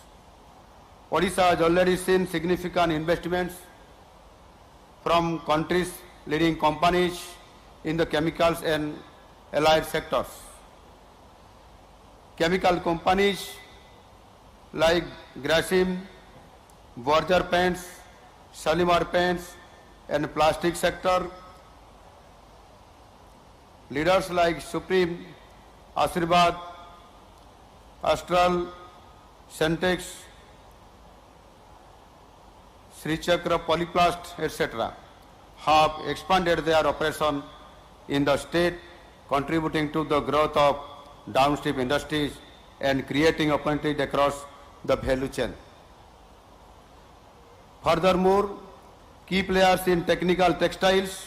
Odisha has already seen significant investments from countries' leading companies in the chemicals and allied sectors. Chemical companies like Grasim, Berger Paints, Shalimar Paints, and plastic sector. Leaders like Supreme, Ashirvad, Astral, Sentex, Sri Chakra Polyplast, etc. have expanded their operation in the state, contributing to the growth of downstream industries and creating opportunities across the value chain. Furthermore, key players in technical textiles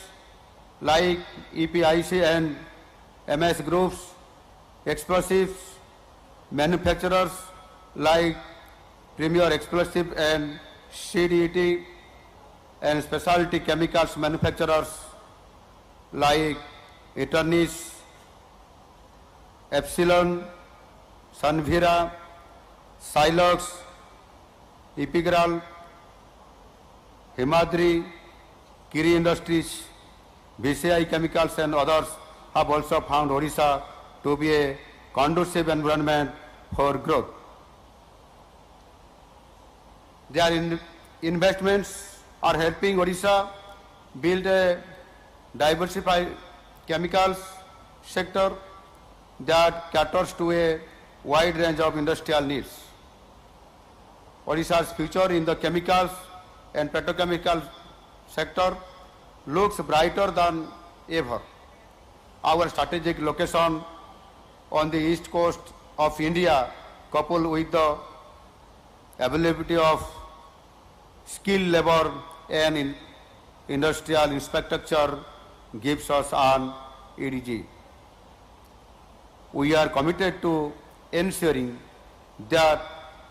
like EPIC and MS groups, explosives manufacturers like Premier Explosive and CDET, and specialty chemicals manufacturers like Eternis, Epsilon, Sunvira, Silox, Epigral, Himadri, Kiri Industries, VCI Chemicals and others have also found Odisha to be a conducive environment for growth. Their investments are helping Odisha build a diversified chemicals sector that caters to a wide range of industrial needs. Odisha's future in the chemicals and petrochemical sector looks brighter than ever. Our strategic location on the east coast of India, coupled with the availability of skilled labor and industrial infrastructure, gives us an EDG. We are committed to ensuring that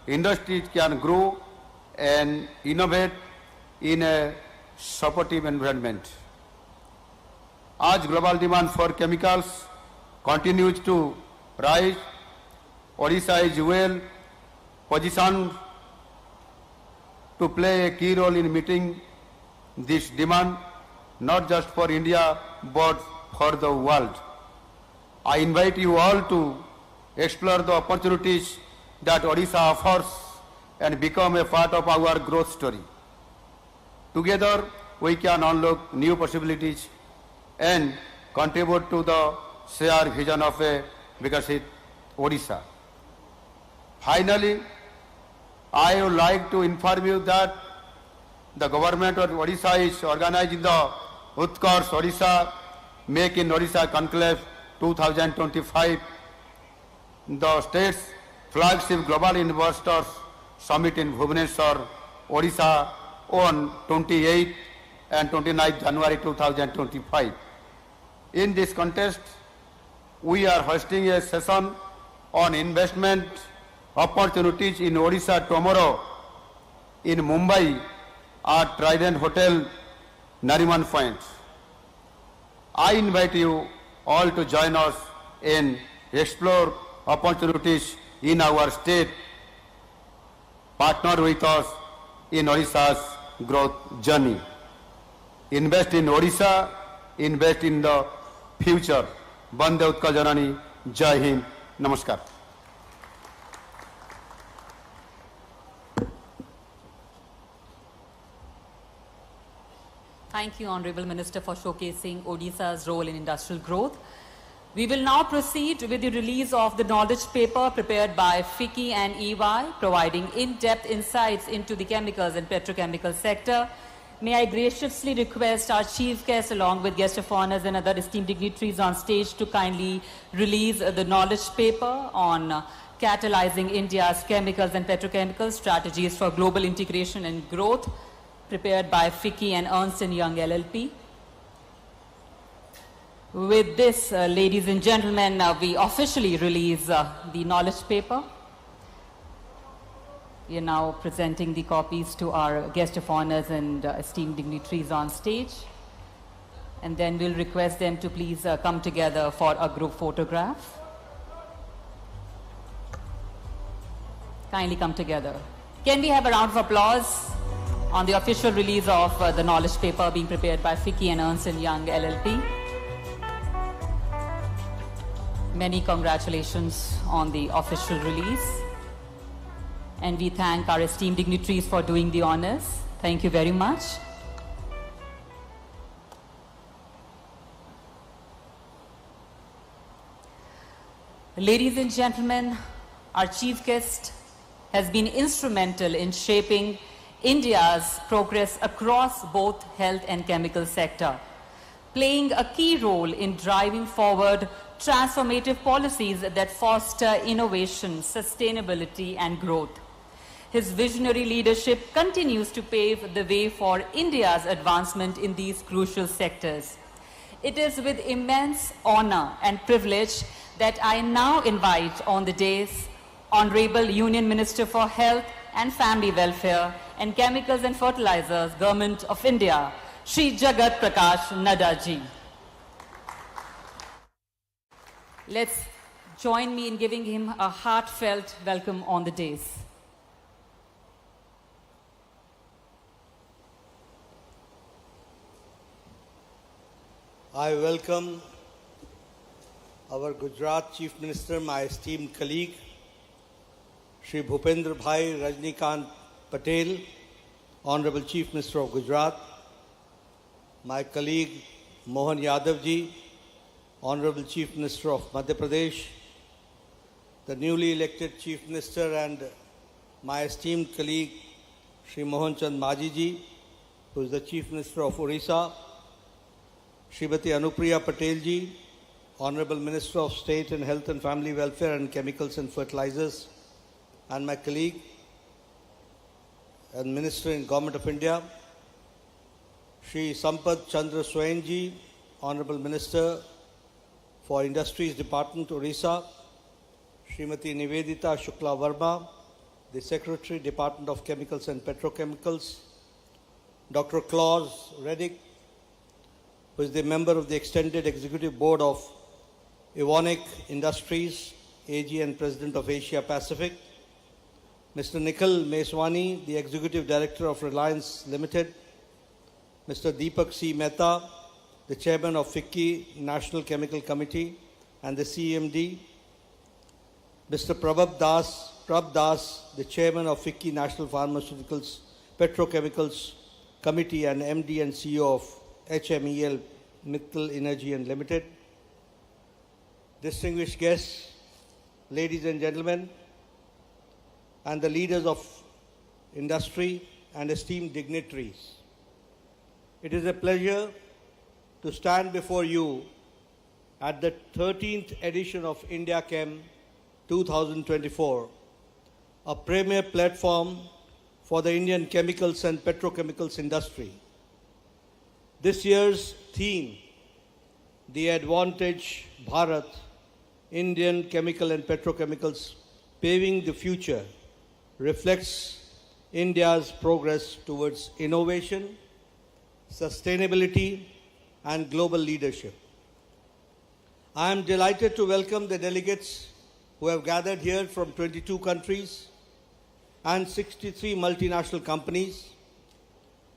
industries can grow and innovate in a supportive environment. As global demand for chemicals continues to rise, Odisha is well positioned to play a key role in meeting this demand, not just for India but for the world. I invite you all to explore the opportunities that Odisha offers and become a part of our growth story. Together, we can unlock new possibilities and contribute to the shared vision of a Vikasit Odisha. Finally, I would like to inform you that the government of Odisha is organizing the Utkarsh Odisha Make in Odisha Conclave 2025, the state's flagship Global Investors Summit in Bhubaneswar, Odisha on 28 and 29 January 2025. In this context, we are hosting a session on investment opportunities in Odisha tomorrow in Mumbai at Trident Hotel, Nariman Point. I invite you all to join us and explore opportunities in our state. Partner with us in Odisha's growth journey. Invest in Odisha, invest in the future. Bande Utkal Janani, Jai Hind, Namaskar. Thank you, Honorable Minister, for showcasing Odisha's role in industrial growth. We will now proceed with the release of the knowledge paper prepared by FICCI and EY, providing in-depth insights into the chemicals and petrochemical sector. May I graciously request our chief guest along with guest of honors and other esteemed dignitaries on stage to kindly release the knowledge paper on catalyzing India's chemicals and petrochemical strategies for global integration and growth, prepared by FICCI and Ernst & Young LLP. With this, ladies and gentlemen, we officially release the knowledge paper. We are now presenting the copies to our guest of honors and esteemed dignitaries on stage. And then we'll request them to please come together for a group photograph. Kindly come together. Can we have a round of applause on the official release of the knowledge paper being prepared by FICCI and Ernst & Young LLP? Many congratulations on the official release. And we thank our esteemed dignitaries for doing the honors. Thank you very much. Ladies and gentlemen, our chief guest has been instrumental in shaping India's progress across both health and chemical sector, playing a key role in driving forward transformative policies that foster innovation, sustainability, and growth. His visionary leadership continues to pave the way for India's advancement in these crucial sectors. It is with immense honor and privilege that I now invite on the dais Honorable Union Minister for Health and Family Welfare and Chemicals and Fertilizers, Government of India, Shri Jagat Prakash Nadda ji. Let's join me in giving him a heartfelt welcome on the dais. I welcome our Gujarat Chief Minister, my esteemed colleague, Shri Bhupendra Bhai Rajnikant Patel, Honorable Chief Minister of Gujarat, my colleague Mohan Yadav ji, Honorable Chief Minister of Madhya Pradesh, the newly elected Chief Minister and my esteemed colleague Shri Mohan Chand Maji ji, who is the Chief Minister of Odisha, Srimati Anupriya Patel ji, Honorable Minister of State in Health and Family Welfare and Chemicals and Fertilizers, and my colleague and Minister in Government of India, Shri Sampath Chandra Swainji, Honorable Minister for Industries Department, Orissa, Srimati Nivedita Shukla Verma, the Secretary, Department of Chemicals and Petrochemicals, Dr. Claus Reddick, who is the member of the Extended Executive Board of Evonik Industries, AG and President of Asia Pacific, Mr. Nikhil Meswani, the Executive Director of Reliance Limited, Mr. Deepak C. Mehta, the Chairman of FICCI National Chemical Committee and the CMD, Mr. Prabh Das, the Chairman of FICCI National Pharmaceuticals Petrochemicals Committee and MD and CEO of HMEL Mittal Energy and Limited, distinguished guests, ladies and gentlemen, and the leaders of industry and esteemed dignitaries. It is a pleasure to stand before you at the 13th edition of IndiaChem2024, a premier platform for the Indian chemicals and petrochemicals industry. This year's theme, The Advantage Bharat, Indian Chemical and Petrochemicals Paving the Future, reflects India's progress towards innovation, sustainability, and global leadership. I am delighted to welcome the delegates who have gathered here from 22 countries and 63 multinational companies,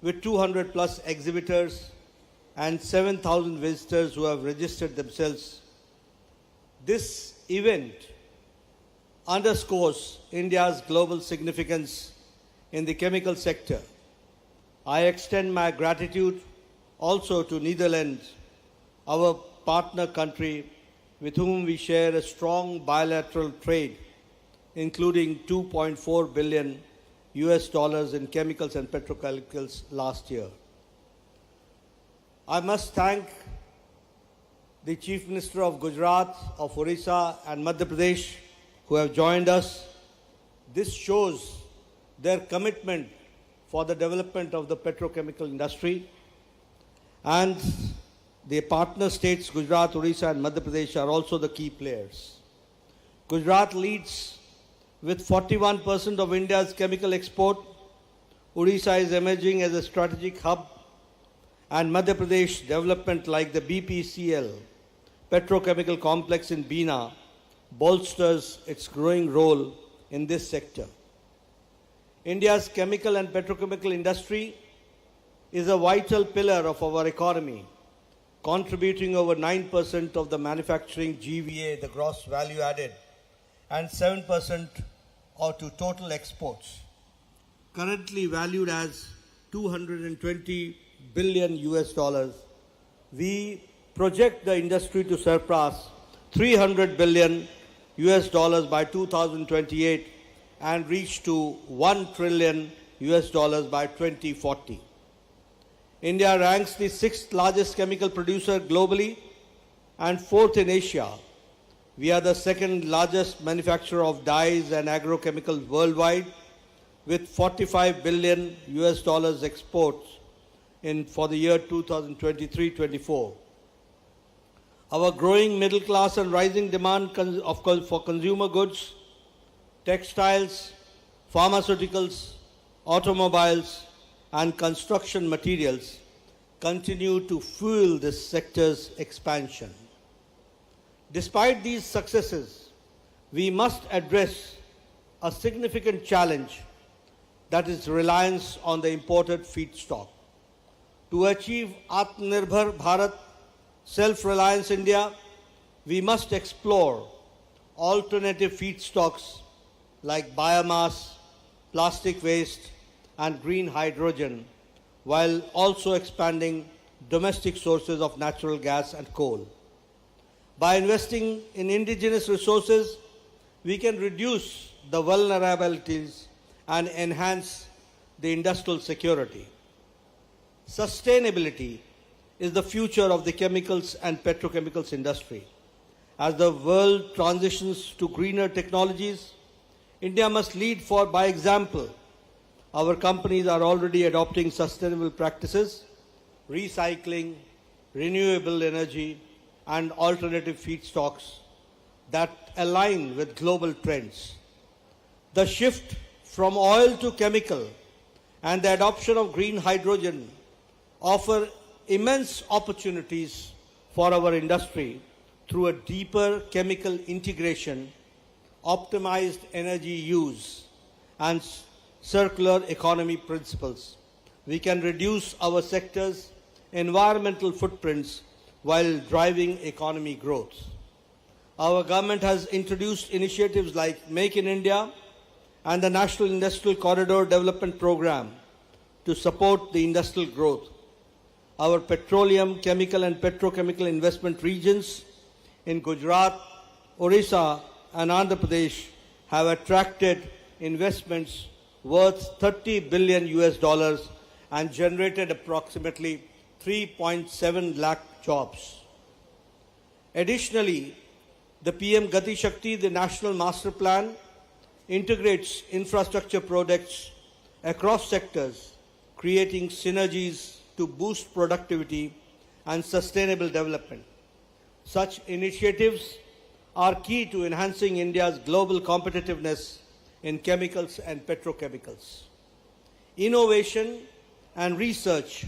with 200 plus exhibitors and 7,000 visitors who have registered themselves. This event underscores India's global significance in the chemical sector. I extend my gratitude also to Netherlands, our partner country with whom we share a strong bilateral trade, including $2.4 billion in chemicals and petrochemicals last year. I must thank the Chief Minister of Gujarat, of Orissa and Madhya Pradesh who have joined us. This shows their commitment for the development of the petrochemical industry, and the partner states Gujarat, Orissa and Madhya Pradesh are also the key players. Gujarat leads with 41% of India's chemical export. Orissa is emerging as a strategic hub, and Madhya Pradesh development like the BPCL petrochemical complex in Bina bolsters its growing role in this sector. India's chemical and petrochemical industry is a vital pillar of our economy, contributing over 9% of the manufacturing GVA, the gross value added, and 7% to total exports, currently valued as $220 billion. We project the industry to surpass $300 billion by 2028 and reach to $1 trillion by 2040. India ranks the 6th largest chemical producer globally and 4th in Asia. We are the 2nd largest manufacturer of dyes and agrochemicals worldwide, with $45 billion exports for the year 2023-24. Our growing middle class and rising demand for consumer goods, textiles, pharmaceuticals, automobiles, and construction materials continue to fuel this sector's expansion. Despite these successes, we must address a significant challenge, that is reliance on the imported feedstock. To achieve Atmanirbhar Bharat, self-reliance India, we must explore alternative feedstocks like biomass, plastic waste, and green hydrogen, while also expanding domestic sources of natural gas and coal. By investing in indigenous resources, we can reduce the vulnerabilities and enhance the industrial security. Sustainability is the future of the chemicals and petrochemicals industry. As the world transitions to greener technologies, India must lead by example. Our companies are already adopting sustainable practices, recycling, renewable energy, and alternative feedstocks that align with global trends. The shift from oil to chemical and the adoption of green hydrogen offer immense opportunities for our industry through a deeper chemical integration, optimized energy use, and circular economy principles. We can reduce our sector's environmental footprints while driving economy growth. Our government has introduced initiatives like Make in India and the National Industrial Corridor Development Program to support the industrial growth. Our petroleum, chemical and petrochemical investment regions in Gujarat, Orissa and Andhra Pradesh have attracted investments worth $30 billion and generated approximately 3.7 lakh jobs. Additionally, the PM Gati Shakti, the National Master Plan, integrates infrastructure projects across sectors, creating synergies to boost productivity and sustainable development. Such initiatives are key to enhancing India's global competitiveness in chemicals and petrochemicals. Innovation and research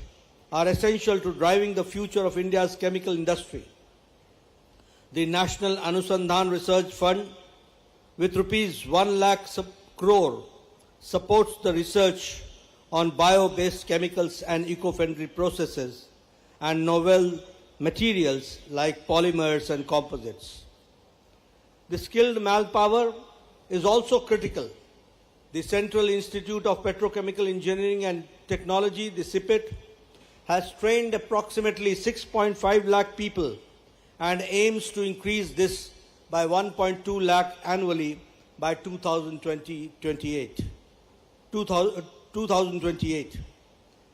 are essential to driving the future of India's chemical industry. The National Anusandhan Research Fund, with rupees 1 lakh crore, supports the research on bio-based chemicals and eco-friendly processes and novel materials like polymers and composites. The skilled manpower is also critical. The Central Institute of Petrochemical Engineering and Technology, the CIPET, has trained approximately 6.5 lakh people and aims to increase this by 1.2 lakh annually by 2028.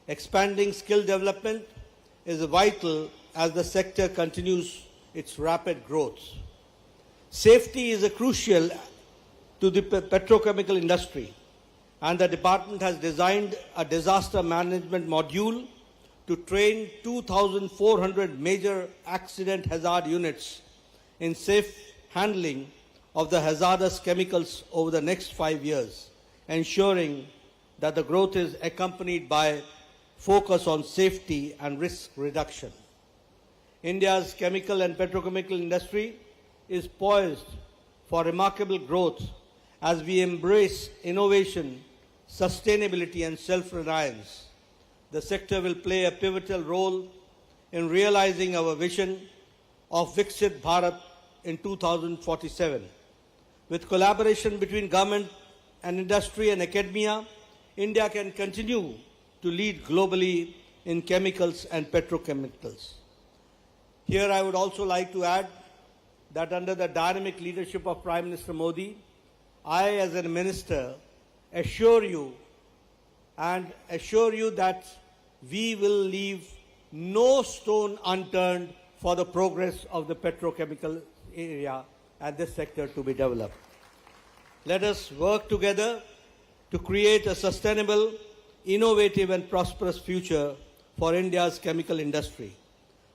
Expanding skill development is vital as the sector continues its rapid growth. Safety is crucial to the petrochemical industry, and the department has designed a disaster management module to train 2,400 major accident hazard units in safe handling of the hazardous chemicals over the next 5 years, ensuring that the growth is accompanied by focus on safety and risk reduction. India's chemical and petrochemical industry is poised for remarkable growth as we embrace innovation, sustainability and self-reliance. The sector will play a pivotal role in realizing our vision of Viksit Bharat in 2047. With collaboration between government and industry and academia, India can continue to lead globally in chemicals and petrochemicals. Here I would also like to add that under the dynamic leadership of Prime Minister Modi, I as a minister assure you that we will leave no stone unturned for the progress of the petrochemical area and this sector to be developed. Let us work together to create a sustainable, innovative and prosperous future for India's chemical industry.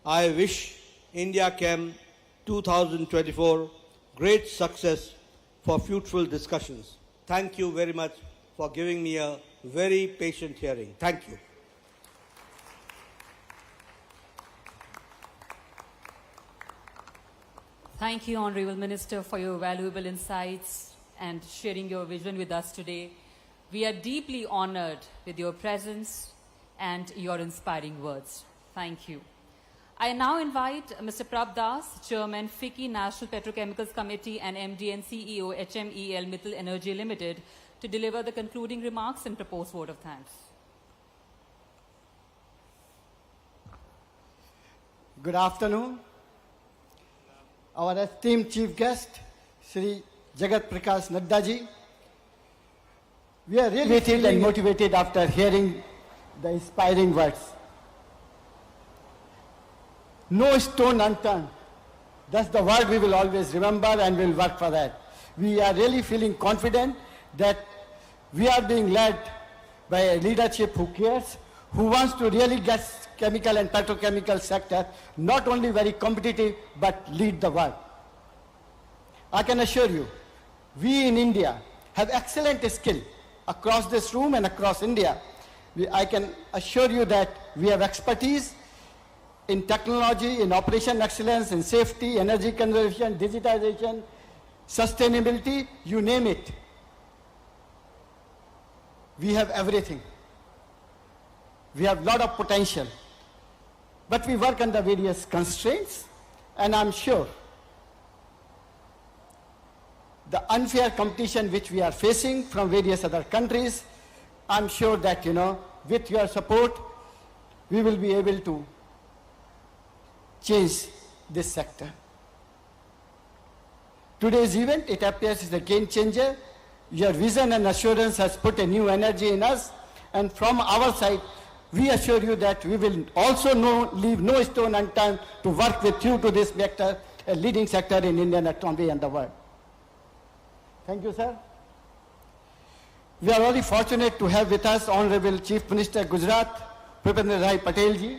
I wish IndiaChem2024 great success for fruitful discussions. Thank you very much for giving me a very patient hearing. Thank you. Thank you, Honorable Minister, for your valuable insights and sharing your vision with us today. We are deeply honored with your presence and your inspiring words. Thank you. I now invite Mr. Prab Das, Chairman, FICCI National Petrochemicals Committee and MD and CEO, HMEL Mittal Energy Limited, to deliver the concluding remarks and propose vote of thanks. Good afternoon. Our esteemed chief guest, Shri Jagat Prakash Nadda ji. We are really filled and motivated after hearing the inspiring words. No stone unturned. That's the word we will always remember and will work for that. We are really feeling confident that we are being led by a leadership who cares, who wants to really get chemical and petrochemical sector not only very competitive but lead the world. I can assure you, we in India have excellent skill across this room and across India. I can assure you that we have expertise in technology, in operation excellence, in safety, energy conservation, digitization, sustainability, you name it. We have everything. We have a lot of potential. But we work under various constraints, and I'm sure the unfair competition which we are facing from various other countries, I'm sure that, with your support, we will be able to change this sector. Today's event, it appears, is a game changer. Your vision and assurance has put a new energy in us, and from our side, we assure you that we will also leave no stone unturned to work with you to this sector, a leading sector in Indian economy and the world. Thank you, sir. We are very fortunate to have with us Honorable Chief Minister Gujarat, Bhupendra Patel ji.